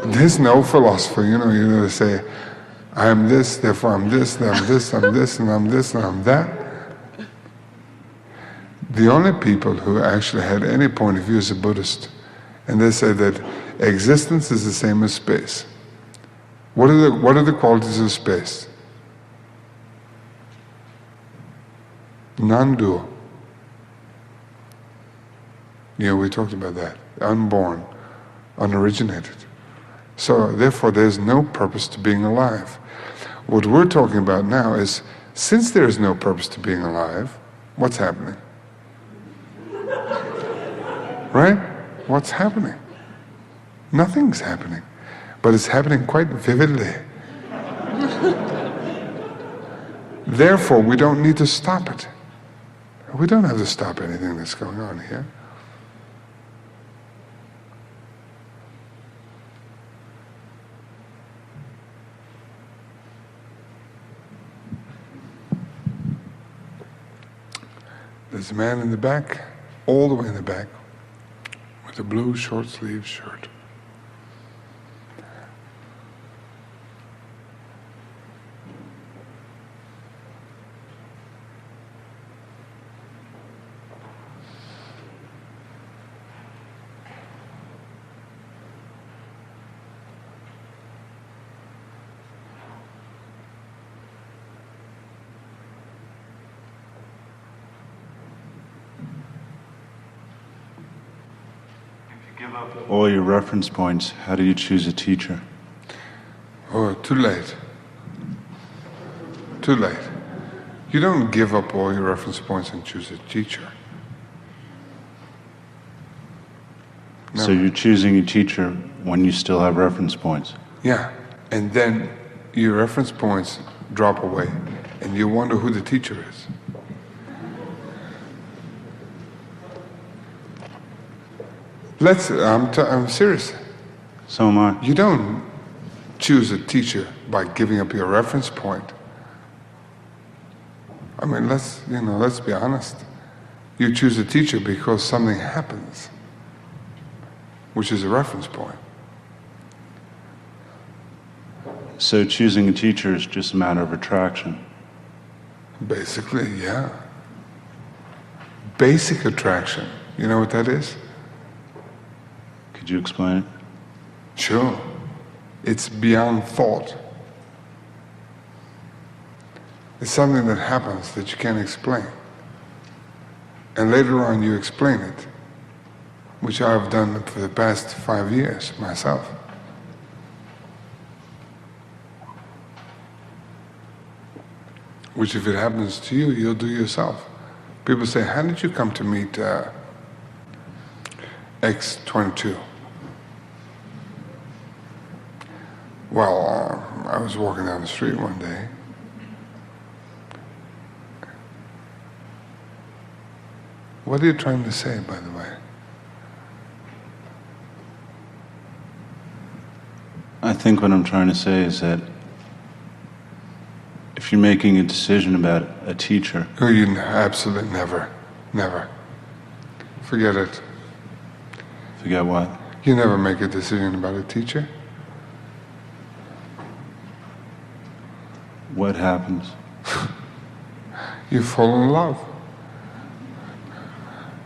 There's no philosophy, you know, they say, I am this, therefore I'm this, then I'm this, I'm this, and I'm this, and I'm that. The only people who actually had any point of view is a Buddhist. And they say that existence is the same as space. What are the qualities of space? Non-dual. Yeah, we talked about that. Unborn, unoriginated. So therefore there's no purpose to being alive. What we're talking about now is, since there is no purpose to being alive, what's happening? Right? What's happening? Nothing's happening. But it's happening quite vividly. Therefore, we don't need to stop it. We don't have to stop anything that's going on here. There's a man in the back, all the way in the back, with a blue short-sleeved shirt. All your reference points, how do you choose a teacher? Oh, too late. Too late. You don't give up all your reference points and choose a teacher. No. So you're choosing a teacher when you still have reference points? Yeah, and then your reference points drop away, and you wonder who the teacher is. I'm serious. So am I. You don't choose a teacher by giving up your reference point. I mean, let's be honest. You choose a teacher because something happens, which is a reference point. So choosing a teacher is just a matter of attraction. Basically, yeah. Basic attraction. You know what that is? Could you explain it? Sure. It's beyond thought. It's something that happens that you can't explain. And later on you explain it, which I've done for the past 5 years myself. Which if it happens to you, you'll do yourself. People say, how did you come to meet X22? Well, I was walking down the street one day. What are you trying to say, by the way? I think what I'm trying to say is that if you're making a decision about a teacher... Oh, you absolutely never. Forget it. Forget what? You never make a decision about a teacher. What happens? You fall in love.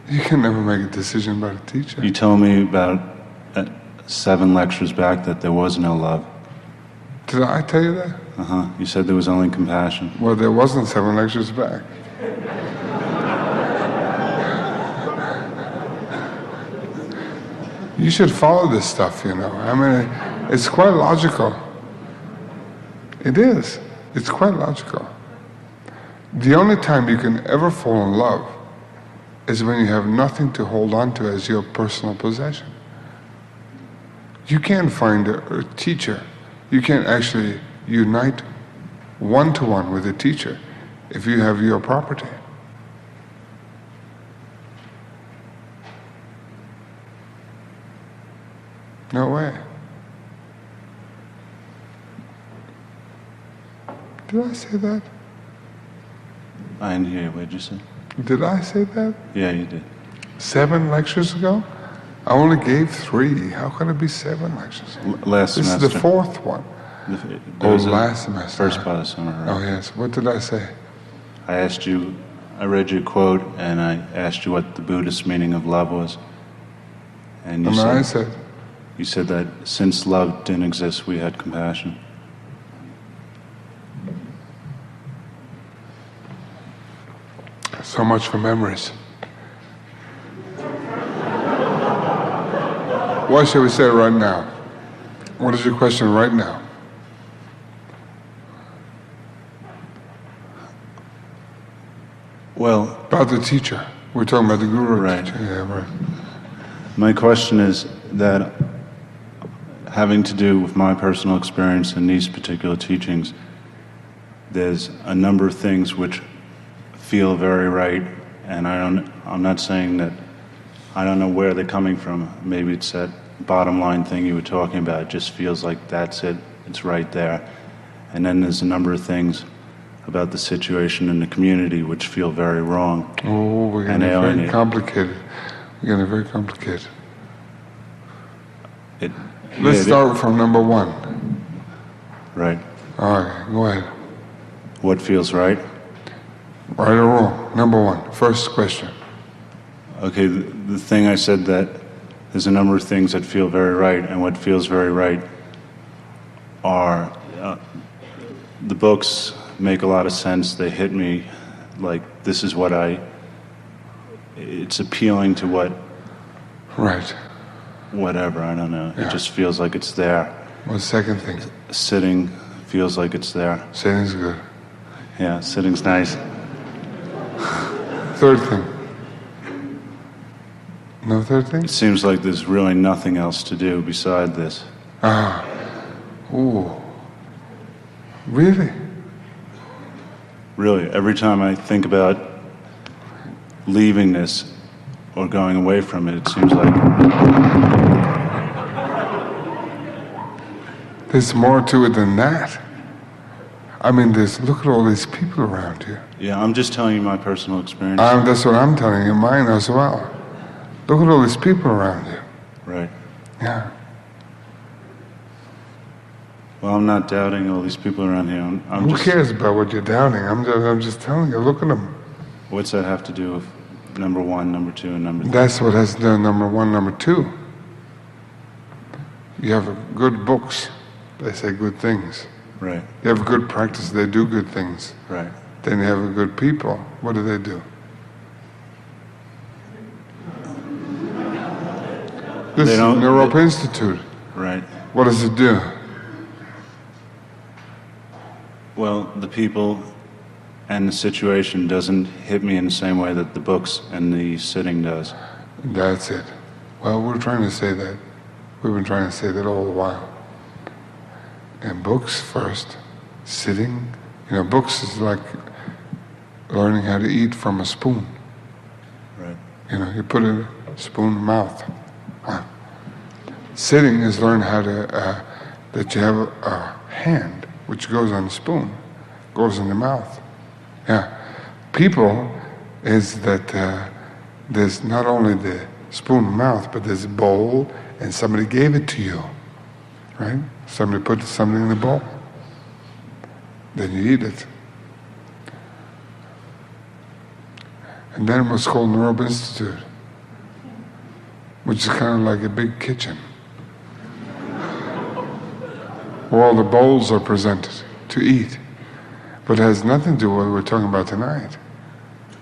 You can never make a decision about a teacher. You told me about 7 lectures back that there was no love. Did I tell you that? Uh-huh. You said there was only compassion. Well, there wasn't 7 lectures back. You should follow this stuff, I mean, it's quite logical. It is. It's quite logical. The only time you can ever fall in love is when you have nothing to hold on to as your personal possession. You can't find a teacher. You can't actually unite one-to-one with a teacher if you have your property. No way. Did I say that? I didn't hear you. What did you say? Did I say that? Yeah, you did. 7 lectures ago? I only gave 3. How could it be 7 lectures? Last This semester. is the 4th one. Last semester. First part of summer, right? Oh, yes. What did I say? I read your quote, and I asked you what the Buddhist meaning of love was. And you said that since love didn't exist, we had compassion. So much for memories. What should we say right now? What is your question right now? Well, about the teacher. We're talking about the guru. Right. Teacher. Yeah, right. My question is that having to do with my personal experience in these particular teachings, there's a number of things which feel very right, and I'm not saying that I don't know where they're coming from. Maybe it's that bottom line thing you were talking about. It just feels like that's it. It's right there. And then there's a number of things about the situation in the community which feel very wrong. Oh, we're getting very complicated. We're getting very complicated. Let's start from number 1. Right. All right, go ahead. What feels right? Right or wrong? Number 1, first question. Okay, the thing I said that there's a number of things that feel very right, and what feels very right are the books make a lot of sense. They hit me like this is what it's appealing to what. Right. Whatever, I don't know. Yeah. It just feels like it's there. What's the second thing? Sitting feels like it's there. Sitting's good. Yeah, sitting's nice. Third thing. No third thing? It seems like there's really nothing else to do beside this. Ah. Ooh. Really? Really, every time I think about leaving this, or going away from it. It seems like there's more to it than that. I mean, look at all these people around you. Yeah, I'm just telling you my personal experience. That's what I'm telling you, mine as well. Look at all these people around you. Right. Yeah. Well, I'm not doubting all these people around here. I'm Who just, cares about what you're doubting? I'm just telling you, look at them. What's that have to do with number 1, number 2, and number 3? That's what has to do with number 1, number 2. You have good books, they say good things. Right. You have good practice, they do good things. Right. Then you have a good people, what do? This is Naropa Institute. Right. What does it do? Well, the people and the situation doesn't hit me in the same way that the books and the sitting does. That's it. Well, we're trying to say that. We've been trying to say that all the while. And books first, sitting. Books is like learning how to eat from a spoon. Right. You put a spoon in the mouth. Sitting is learn how to, that you have a hand which goes on the spoon, goes in the mouth. Yeah. People is that there's not only the spoon in the mouth, but there's a bowl and somebody gave it to you, right? Somebody put something in the bowl. Then you eat it. And then what's called Naropa Institute, which is kind of like a big kitchen, where all the bowls are presented to eat. But it has nothing to do with what we're talking about tonight.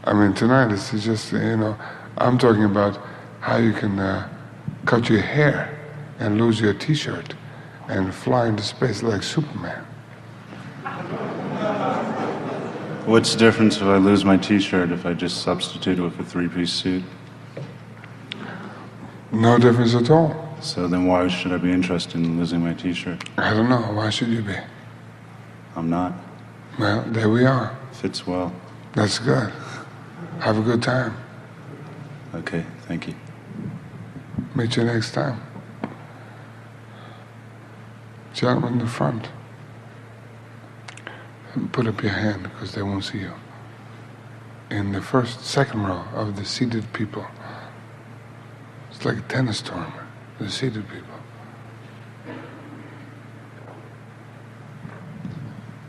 I mean, tonight it's just, I'm talking about how you can cut your hair and lose your t-shirt and fly into space like Superman. What's the difference if I lose my t-shirt if I just substitute it with a 3-piece suit? No difference at all. So then why should I be interested in losing my t-shirt? I don't know. Why should you be? I'm not. Well, there we are. Fits well. That's good. Have a good time. Okay, thank you. Meet you next time. Gentleman in the front. Put up your hand because they won't see you. In the second row of the seated people. It's like a tennis tournament, the seated people.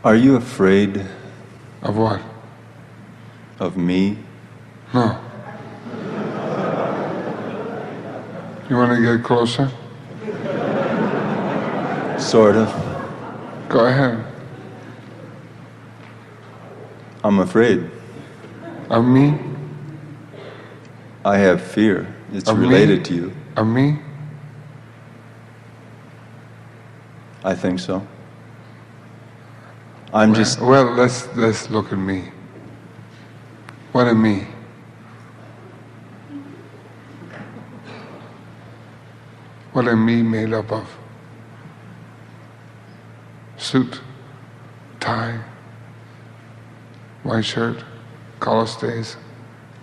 Are you afraid Of what? of me? No. You want to get closer? Sort of. Go ahead. I'm afraid. Of me? I have fear. It's Of me? related to you. Of me? I think so. I'm just... Well, let's look at me. What am me? What am me made up of? Suit, tie, white shirt, collar stays,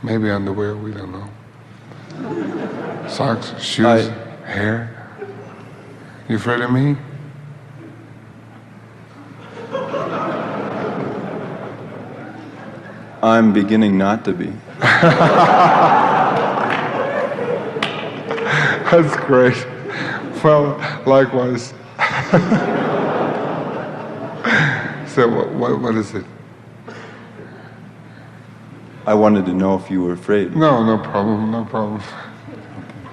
maybe underwear, we don't know. Socks, shoes, hair. You afraid of me? I'm beginning not to be. That's great. Well, likewise. So what is it? I wanted to know if you were afraid. No problem, no problem.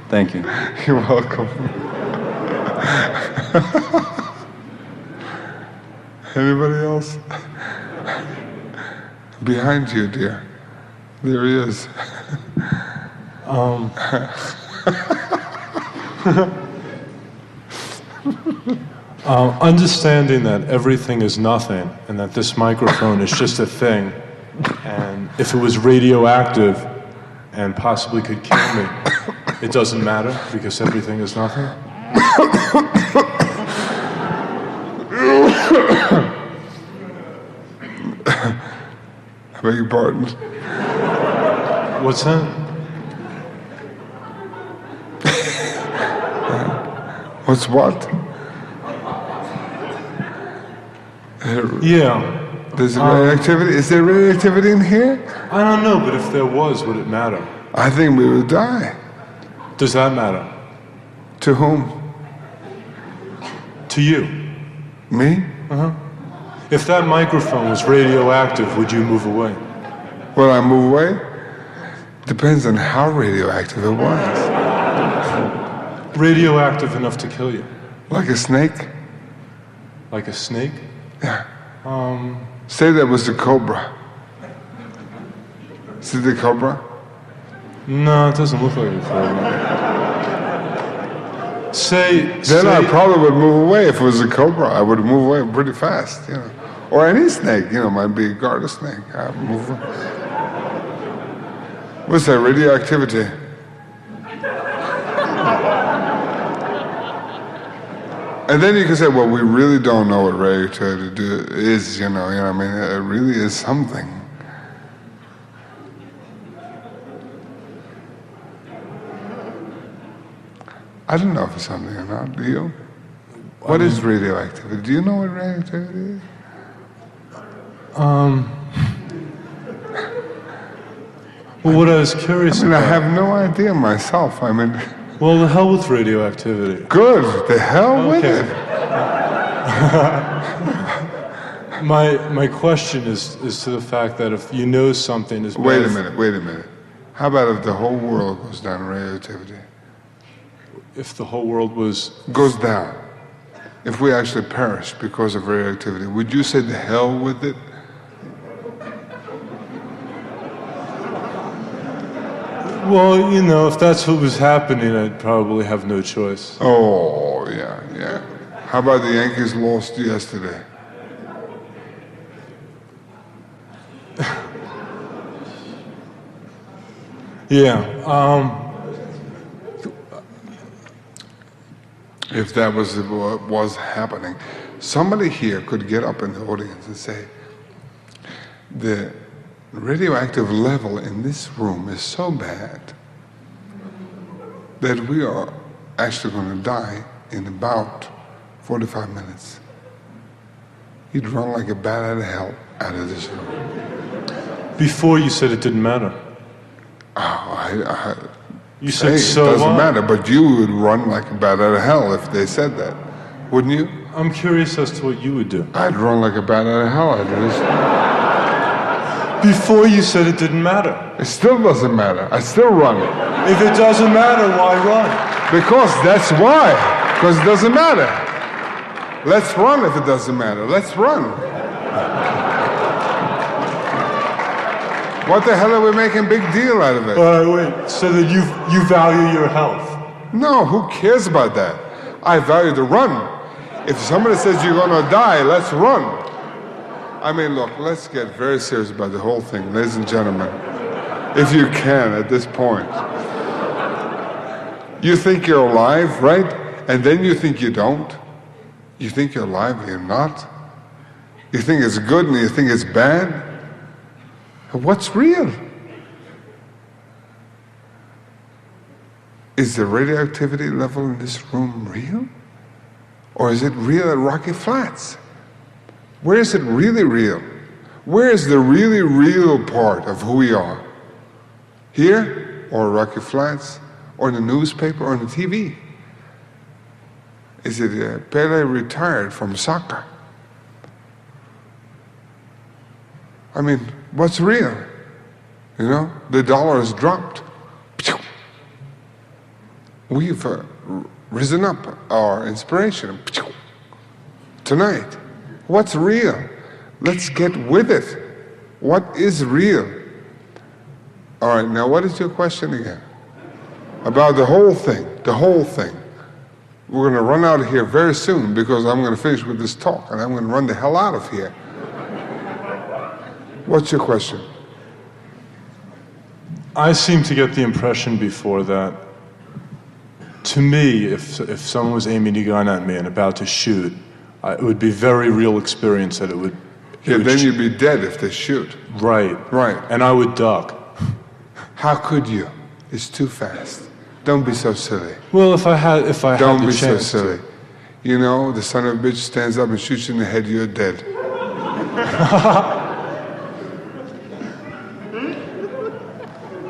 Thank you. You're welcome. Anybody else? Behind you, dear. There he is. Understanding that everything is nothing and that this microphone is just a thing, and if it was radioactive and possibly could kill me, it doesn't matter because everything is nothing. I beg your pardon. What's that? What's what? Yeah. There's radioactivity. Is there radioactivity in here? I don't know, but if there was, would it matter? I think we would die. Does that matter? To whom? To you? Me? If that microphone was radioactive, would you move away? Will I move away? Depends on how radioactive it was. Radioactive enough to kill you? Like a snake? Like a snake? Yeah. Say that was the cobra. Is it the cobra? No, it doesn't look like a cobra. Then I probably would move away. If it was a cobra, I would move away pretty fast, you know. Or any snake, you know, might be a garter snake. I would move away. What's that, radioactivity? And then you can say, well, we really don't know what radioactivity is, you know what I mean? It really is something. I don't know if it's something or not, do you? What is radioactivity? Do you know what radioactivity is? Well, what I was curious I about... I have no idea myself. Well, the hell with radioactivity. Good. The hell with it. My question is to the fact that if you know something is bad... Wait a minute. How about if the whole world goes down in radioactivity? If the whole world goes down. If we actually perish because of radioactivity, would you say the hell with it? Well, you know, if that's what was happening, I'd probably have no choice. Oh, yeah. How about the Yankees lost yesterday? Yeah. If that was what was happening, somebody here could get up in the audience and say, the radioactive level in this room is so bad that we are actually going to die in about 45 minutes. You'd run like a bat out of hell out of this room. Before you said it didn't matter. You said so it doesn't matter, but you would run like a bat out of hell if they said that, wouldn't you? I'm curious as to what you would do. I'd run like a bat out of hell. I'd do this. Before you said it didn't matter. It still doesn't matter. I still run. If it doesn't matter, why run? Because that's why. Because it doesn't matter. Let's run if it doesn't matter. Let's run. What the hell are we making big deal out of it? Wait, so that you value your health? No, who cares about that? I value the run. If somebody says you're going to die, let's run. I mean, look, let's get very serious about the whole thing, ladies and gentlemen. If you can, at this point. You think you're alive, right? And then you think you don't. You think you're alive and you're not. You think it's good and you think it's bad. What's real? Is the radioactivity level in this room real? Or is it real at Rocky Flats? Where is it really real? Where is the really real part of who we are? Here, or Rocky Flats, or in the newspaper, or on the TV? Is it Pele retired from soccer? I mean, what's real? You know, the dollar has dropped. We've risen up our inspiration. Tonight, what's real? Let's get with it. What is real? All right, now what is your question again? About the whole thing, We're going to run out of here very soon because I'm going to finish with this talk and I'm going to run the hell out of here. What's your question? I seem to get the impression before that, to me, if someone was aiming a gun at me and about to shoot, it would be a very real experience that it would... then you'd be dead if they shoot. Right. Right. And I would duck. How could you? It's too fast. Don't be so silly. Well, if I had Don't the be so chance silly. You know, the son of a bitch stands up and shoots you in the head, you're dead.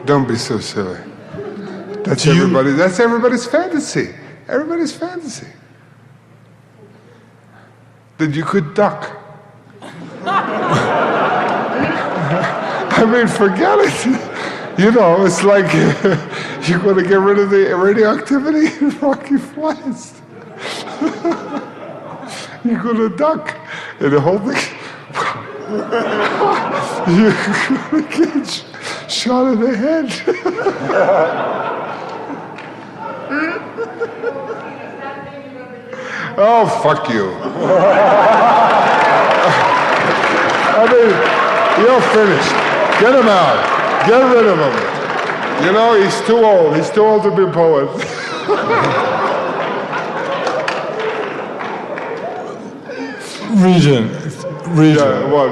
Don't be so silly. That's everybody's fantasy. Everybody's fantasy. That you could duck. I mean, forget it. You know, it's like you're going to get rid of the radioactivity in rocky flats. You're going to duck, and the whole thing. You're going to get shot in the head. Oh, fuck you. I mean, you're finished. Get him out. Get rid of him. You know, he's too old. He's too old to be a poet. Regent. Yeah, what?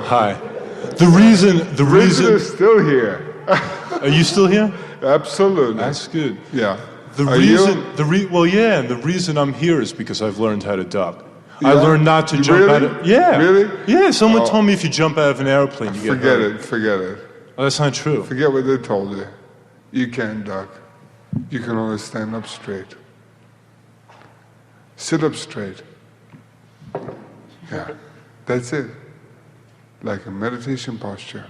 Hi. The reason Regent is still here. Are you still here? Absolutely. That's good. Yeah. The Are reason, you? and the reason I'm here is because I've learned how to duck. Yeah? I learned not to jump Really? out of. Yeah. Really? Yeah. Someone told me if you jump out of an airplane, you get hurt. Forget it. Oh, that's not true. Forget what they told you. You can't duck. You can only stand up straight. Sit up straight. Yeah. That's it. Like a meditation posture.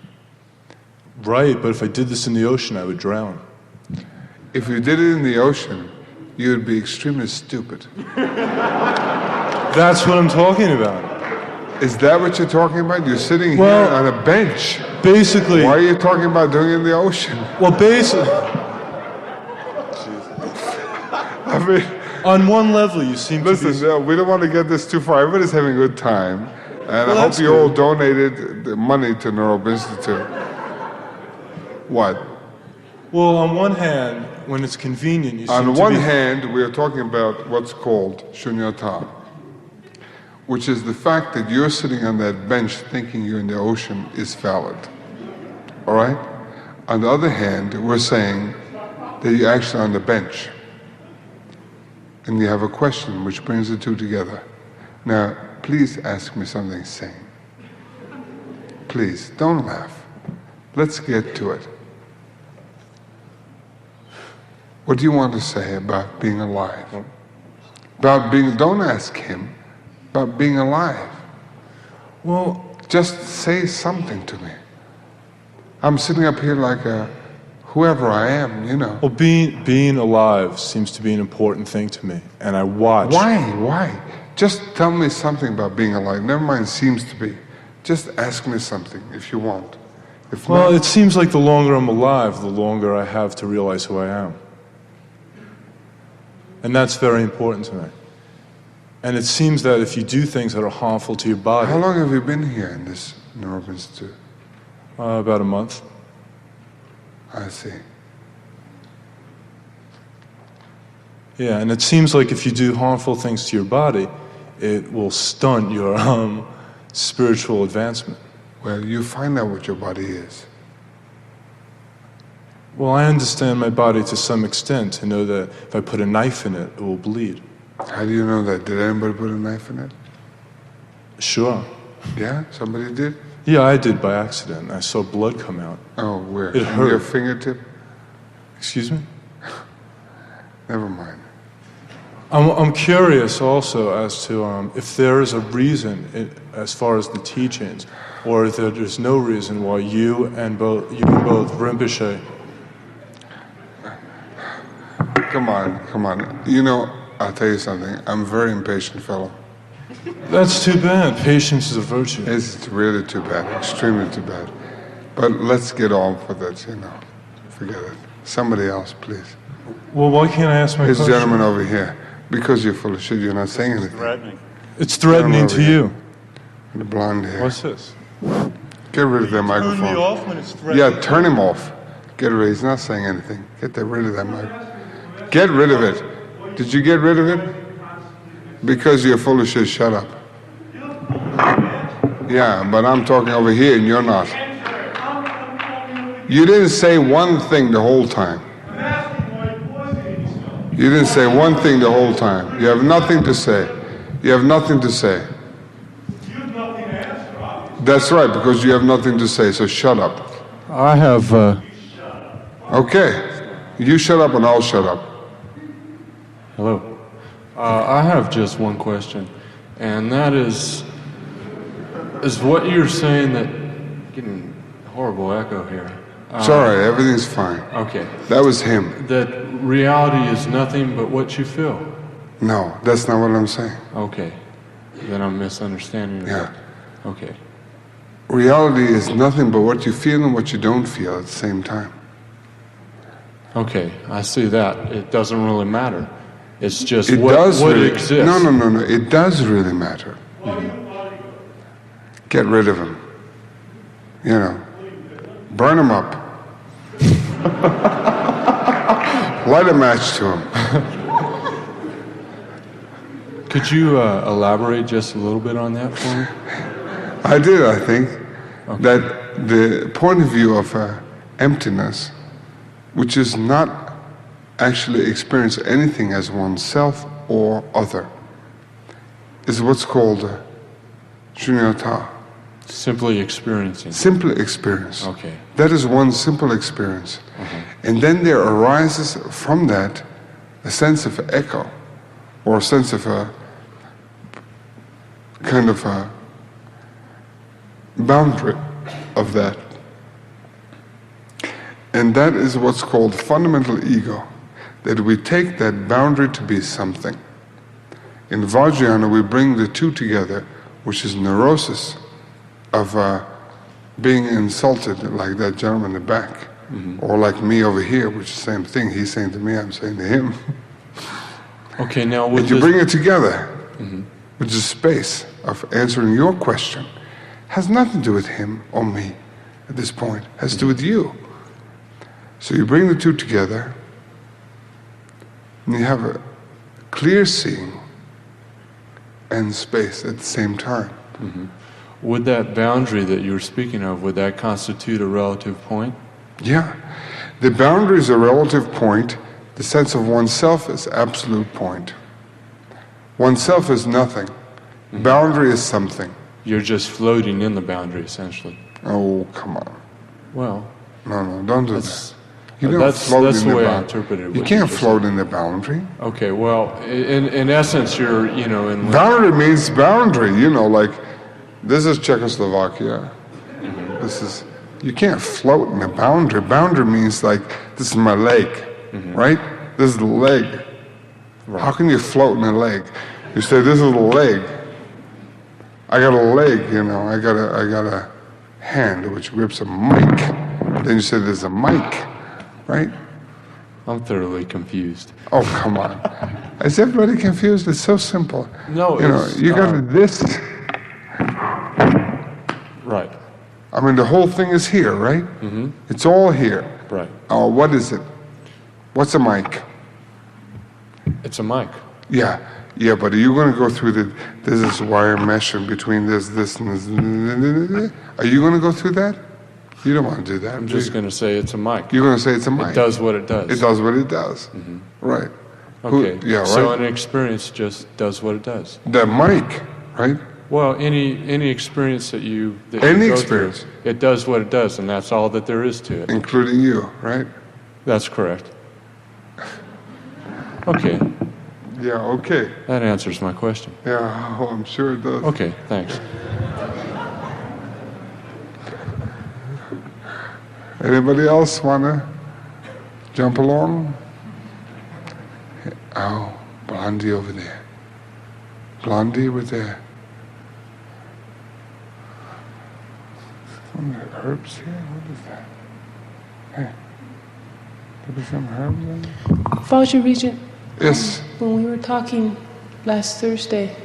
Right, but if I did this in the ocean, I would drown. If you did it in the ocean, you would be extremely stupid. That's what I'm talking about. Is that what you're talking about? You're sitting here on a bench. Basically. Why are you talking about doing it in the ocean? Well, basically. I mean, on one level, you seem to be. Listen, we don't want to get this too far. Everybody's having a good time. And I hope you all donated the money to Naropa Institute. What? Well, on one hand, when it's convenient, you seem On to one be... hand, we are talking about what's called shunyata, which is the fact that you're sitting on that bench thinking you're in the ocean is valid. All right? On the other hand, we're saying that you're actually on the bench. And you have a question which brings the two together. Now, please ask me something sane. Please, don't laugh. Let's get to it. What do you want to say about being alive? Don't ask him, about being alive. Well, just say something to me. I'm sitting up here like whoever I am, you know. Well, being alive seems to be an important thing to me, and I watch. Why? Just tell me something about being alive. Never mind seems to be. Just ask me something if you want. If well, not, it seems like the longer I'm alive, the longer I have to realize who I am. And that's very important to me. And it seems that if you do things that are harmful to your body... How long have you been here in this Naropa Institute? About a month. I see. Yeah, and it seems like if you do harmful things to your body, it will stunt your spiritual advancement. Well, you find out what your body is. Well, I understand my body to some extent to know that if I put a knife in it, it will bleed. How do you know that? Did anybody put a knife in it? Sure. Yeah? Somebody did? Yeah, I did by accident. I saw blood come out. Oh, where? It hurt. Your fingertip? Excuse me? Never mind. I'm curious also as to if there is a reason as far as the teachings, or if there's no reason why you and both Rinpoche. Come on. You know, I'll tell you something. I'm a very impatient fellow. That's too bad. Patience is a virtue. It's really too bad. Extremely too bad. But let's get on with it, you know. Forget it. Somebody else, please. Well, why can't I ask my This question? gentleman over here. Because you're full of shit, you're not saying anything. Threatening. It's threatening to you. The blonde hair. What's this? Get rid of that microphone. Turn me off when it's threatening. Yeah, turn him off. Get rid of it. He's not saying anything. Get rid of that microphone. Get rid of it. Did you get rid of it? Because you're full of shit, shut up. Yeah, but I'm talking over here and you're not. You didn't say one thing the whole time. You didn't say one thing the whole time. You have nothing to say. You have nothing to say. You have nothing to answer, obviously. That's right, because you have nothing to say, so shut up. I have... Okay. You shut up and I'll shut up. Hello. I have just one question, and that is what you're saying that... Getting horrible echo here. It's all right, everything's fine. Okay. That was him. That reality is nothing but what you feel. No, that's not what I'm saying. Okay. Then I'm misunderstanding. Yeah. Okay. Reality is nothing but what you feel and what you don't feel at the same time. Okay, I see that. It doesn't really matter. It's just It what does really, exists. No. It does really matter. Get rid of him. You know, burn him up. Light a match to him. Could you elaborate just a little bit on that for me? I did, I think, Okay. that the point of view of emptiness, which is not actually experience anything as oneself or other, is what's called shunyata. Simply experiencing. Simple experience. Okay. That is one simple experience. And then there arises from that a sense of echo, or a sense of a kind of a boundary of that. And that is what's called fundamental ego, that we take that boundary to be something. In Vajrayana we bring the two together, which is neurosis of being insulted like that gentleman in the back, or like me over here, which is the same thing. He's saying to me, I'm saying to him. Okay, now with And you this, bring it together, which is space of answering your question. Has nothing to do with him or me at this point. Has to do with you. So you bring the two together, and you have a clear seeing and space at the same time. would that boundary that you were speaking of, would that constitute a relative point? Yeah. The boundary is a relative point. The sense of oneself is absolute point. Oneself is nothing. Boundary is something. You're just floating in the boundary, essentially. Oh, come on. Well, No, don't do that. that's You don't that's float the in the way I boundary. interpreted it. You can't float in the boundary. Okay, well, in essence, you're, in... Boundary means boundary, like this is Czechoslovakia. This is, you can't float in a boundary. Boundary means like, this is my leg, right? This is the leg. Right. How can you float in a leg? You say, this is the leg. I got a leg, I got a hand which grips a mic. Then you say there's a mic, right? I'm thoroughly confused. Oh, come on. Is everybody confused? It's so simple. No, You got this. Right, I mean, the whole thing is here, right? It's all here. right. Oh, what is it? What's a mic? It's a mic. Yeah, but are you going to go through there's this wire mesh in between this, and this. Are you going to go through that? You don't want to do that. I'm just going to say it's a mic. You're going to say it's a mic. It does what it does. It does what it does. Right. Okay, Yeah, right? so an experience just does what it does. The mic, right? Well, any experience that you Any go through, experience. it does what it does, and that's all that there is to it. Including you, right? That's correct. Okay, Yeah, okay. that answers my question. Yeah, oh, I'm sure it does. Okay, thanks. Anybody else want to jump along? Oh, Blondie over there. Blondie over there. Some herbs here? What is that? Hey, there some herbs in there? Vajra Regent, Yes. when we were talking last Thursday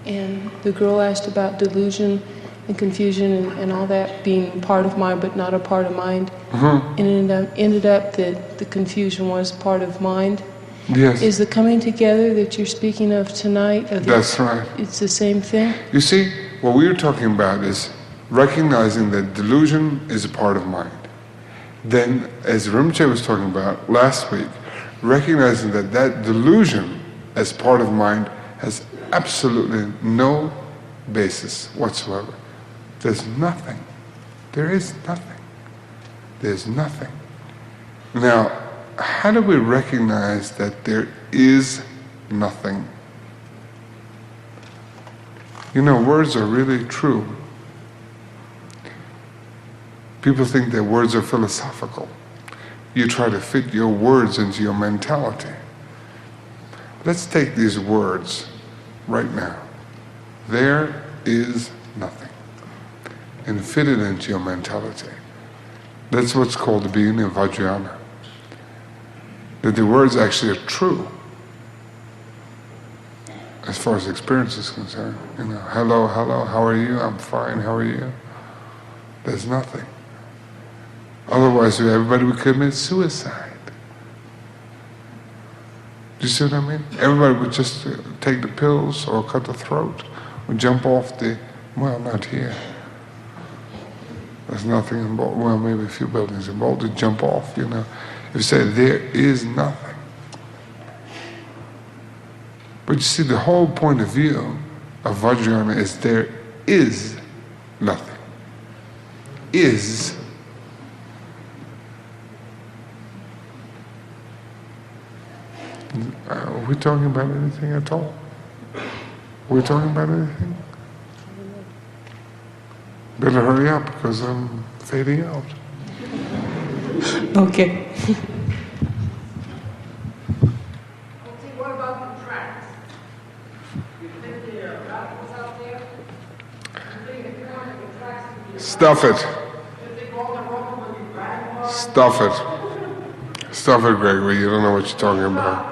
and the girl asked about delusion and confusion and all that being part of mind but not a part of mind, and it ended up that the confusion was part of mind. Yes. Is the coming together that you're speaking of tonight, That's right. it's the same thing? You see, what we were talking about is recognizing that delusion is a part of mind. Then, as Rinpoche was talking about last week, recognizing that that delusion as part of mind has absolutely no basis whatsoever. There's nothing. There is nothing. There's nothing. Now, how do we recognize that there is nothing? You know, words are really true. People think that words are philosophical. You try to fit your words into your mentality. Let's take these words right now. There is nothing. And fit it into your mentality. That's what's called the beginning of Vajrayana. That the words actually are true as far as experience is concerned. You know, hello, hello, how are you? I'm fine, how are you? There's nothing. Otherwise, everybody would commit suicide. Do you see what I mean? Everybody would just take the pills or cut the throat or jump off the, well, not here. There's nothing involved. Well, maybe a few buildings involved to jump off, you know. If you say there is nothing. But you see, the whole point of view of Vajrayana is there is nothing. Is. Are we talking about anything at all? Are we talking about anything? Better hurry up because I'm fading out. Okay. What about the tracks? You think the radicals out there? You think if you're going to the tracks? Stuff it. You think all the road will be radicals? Stuff it. Stuff it, Gregory. You don't know what you're talking about.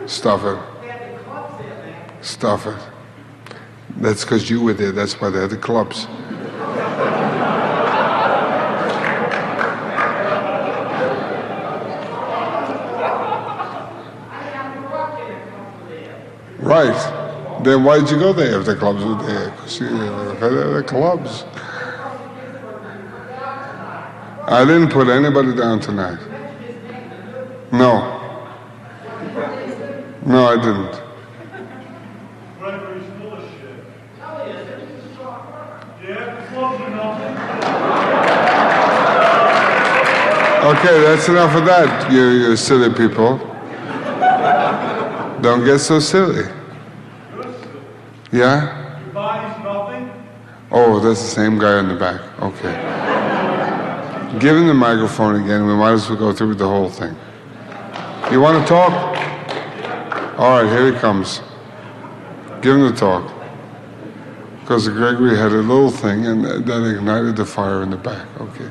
Stuff it. They had the clubs there, man. Stuff it. That's because you were there. That's why they had the clubs. Right. Then why did you go there if the clubs were there? Because you had the clubs. I didn't put anybody down tonight. No. No, I didn't. Okay, that's enough of that, you silly people. Don't get so silly. Yeah? Your body's nothing? Oh, that's the same guy in the back. Okay. Give him the microphone again. We might as well go through the whole thing. You want to talk? All right, here he comes. Give him the talk. Because Gregory had a little thing and that ignited the fire in the back. Okay.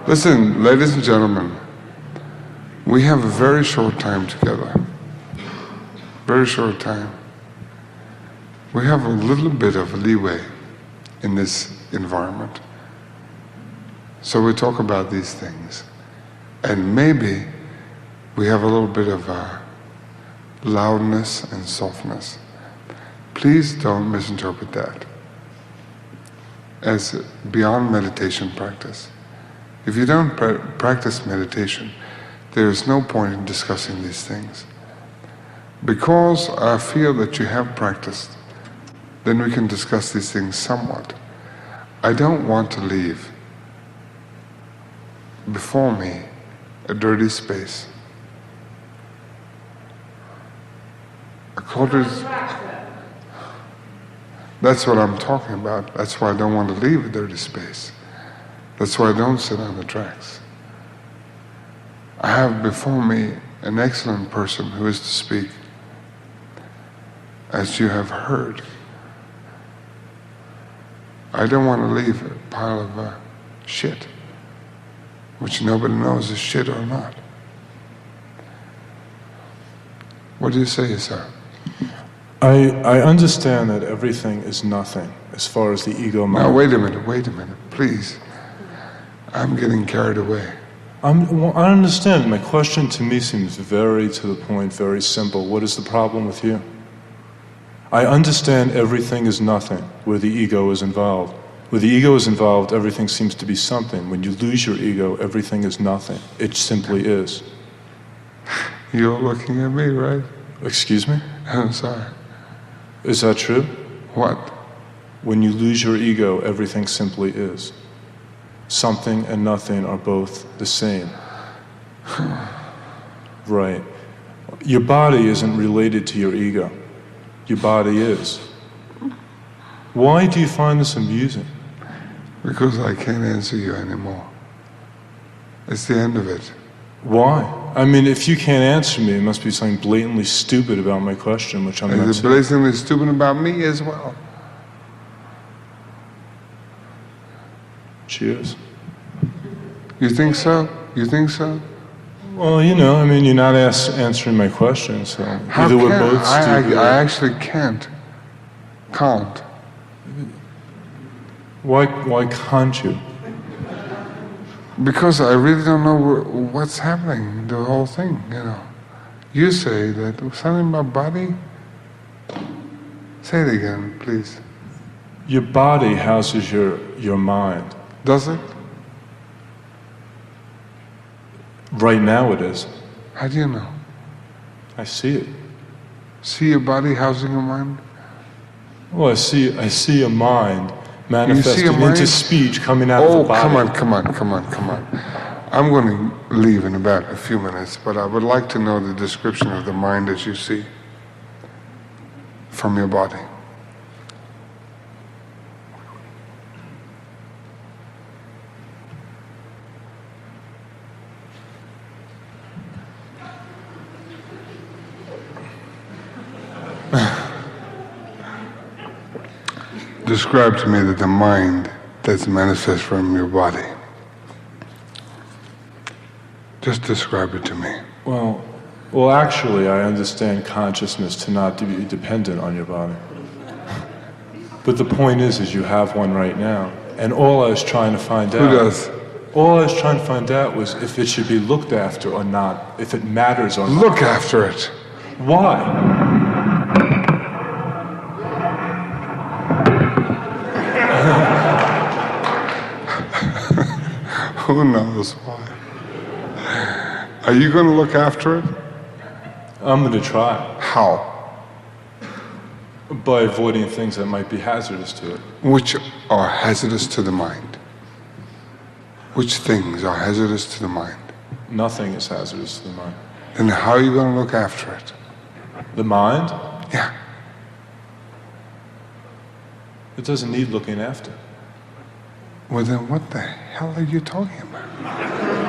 Listen, ladies and gentlemen, we have a very short time together. Very short time. We have a little bit of leeway in this environment. So we talk about these things. And maybe we have a little bit of loudness and softness. Please don't misinterpret that as beyond meditation practice. If you don't practice meditation, there is no point in discussing these things. Because I feel that you have practiced, then we can discuss these things somewhat. I don't want to leave before me a dirty space. That's what I'm talking about. That's why I don't want to leave a dirty space. That's why I don't sit on the tracks. I have before me an excellent person who is to speak, as you have heard. I don't want to leave a pile of shit, which nobody knows is shit or not. What do you say, sir? I understand that everything is nothing as far as the ego mind. Now wait a minute, please. I'm getting carried away. I understand. My question to me seems very to the point, very simple. What is the problem with you? I understand everything is nothing where the ego is involved. Where the ego is involved, everything seems to be something. When you lose your ego, everything is nothing. It simply is. You're looking at me, right? Excuse me? I'm sorry. Is that true? What? When you lose your ego, everything simply is. Something and nothing are both the same. Right. Your body isn't related to your ego. Your body is. Why do you find this amusing? Because I can't answer you anymore. It's the end of it. Why? I mean, if you can't answer me, it must be something blatantly stupid about my question, which I'm not It's saying. blatantly stupid about me as well. Cheers. You think so? You think so? Well, you know, I mean, you're not answering my question, so How either we're can both stupid. I actually can't. Why can't you? Because I really don't know what's happening, the whole thing, you know. You say that something about body? Say it again, please. Your body houses your mind. Does it? Right now it is. How do you know? I see it. See your body housing your mind? Well, I see a mind manifested a mind? into speech coming out of the body. Come on. I'm going to leave in about a few minutes, but I would like to know the description of the mind that you see from your body. Describe to me the mind that's manifest from your body. Just describe it to me. Well, actually, I understand consciousness to not be dependent on your body. But the point is you have one right now. And all I was trying to find out... Who does? All I was trying to find out was if it should be looked after or not, if it matters or not. Look after it. Why? Who knows why? Are you going to look after it? I'm going to try. How? By avoiding things that might be hazardous to it. Which are hazardous to the mind? Which things are hazardous to the mind? Nothing is hazardous to the mind. Then how are you going to look after it? The mind? Yeah. It doesn't need looking after. Well, then what the hell are you talking about?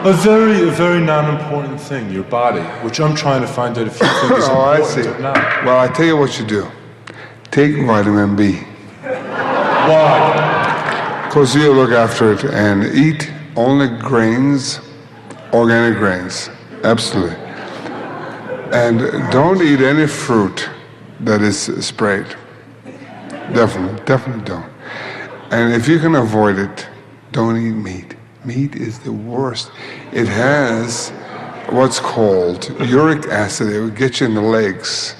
A very non-important thing, your body, which I'm trying to find out if you think is I important see. or not. Well, I tell you what you do. Take vitamin B. Why? Because you look after it and eat only grains, organic grains. Absolutely. And don't eat any fruit that is sprayed. Definitely don't. And if you can avoid it, don't eat meat. Meat is the worst. It has what's called uric acid. It will get you in the legs.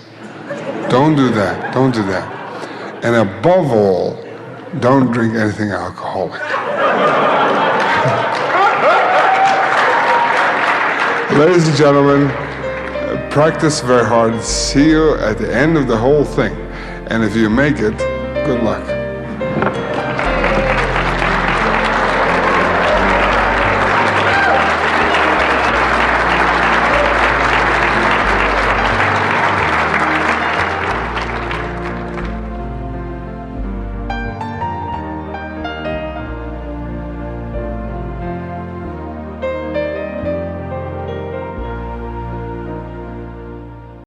Don't do that. Don't do that. And above all, don't drink anything alcoholic. Ladies and gentlemen, practice very hard. See you at the end of the whole thing. And if you make it, good luck.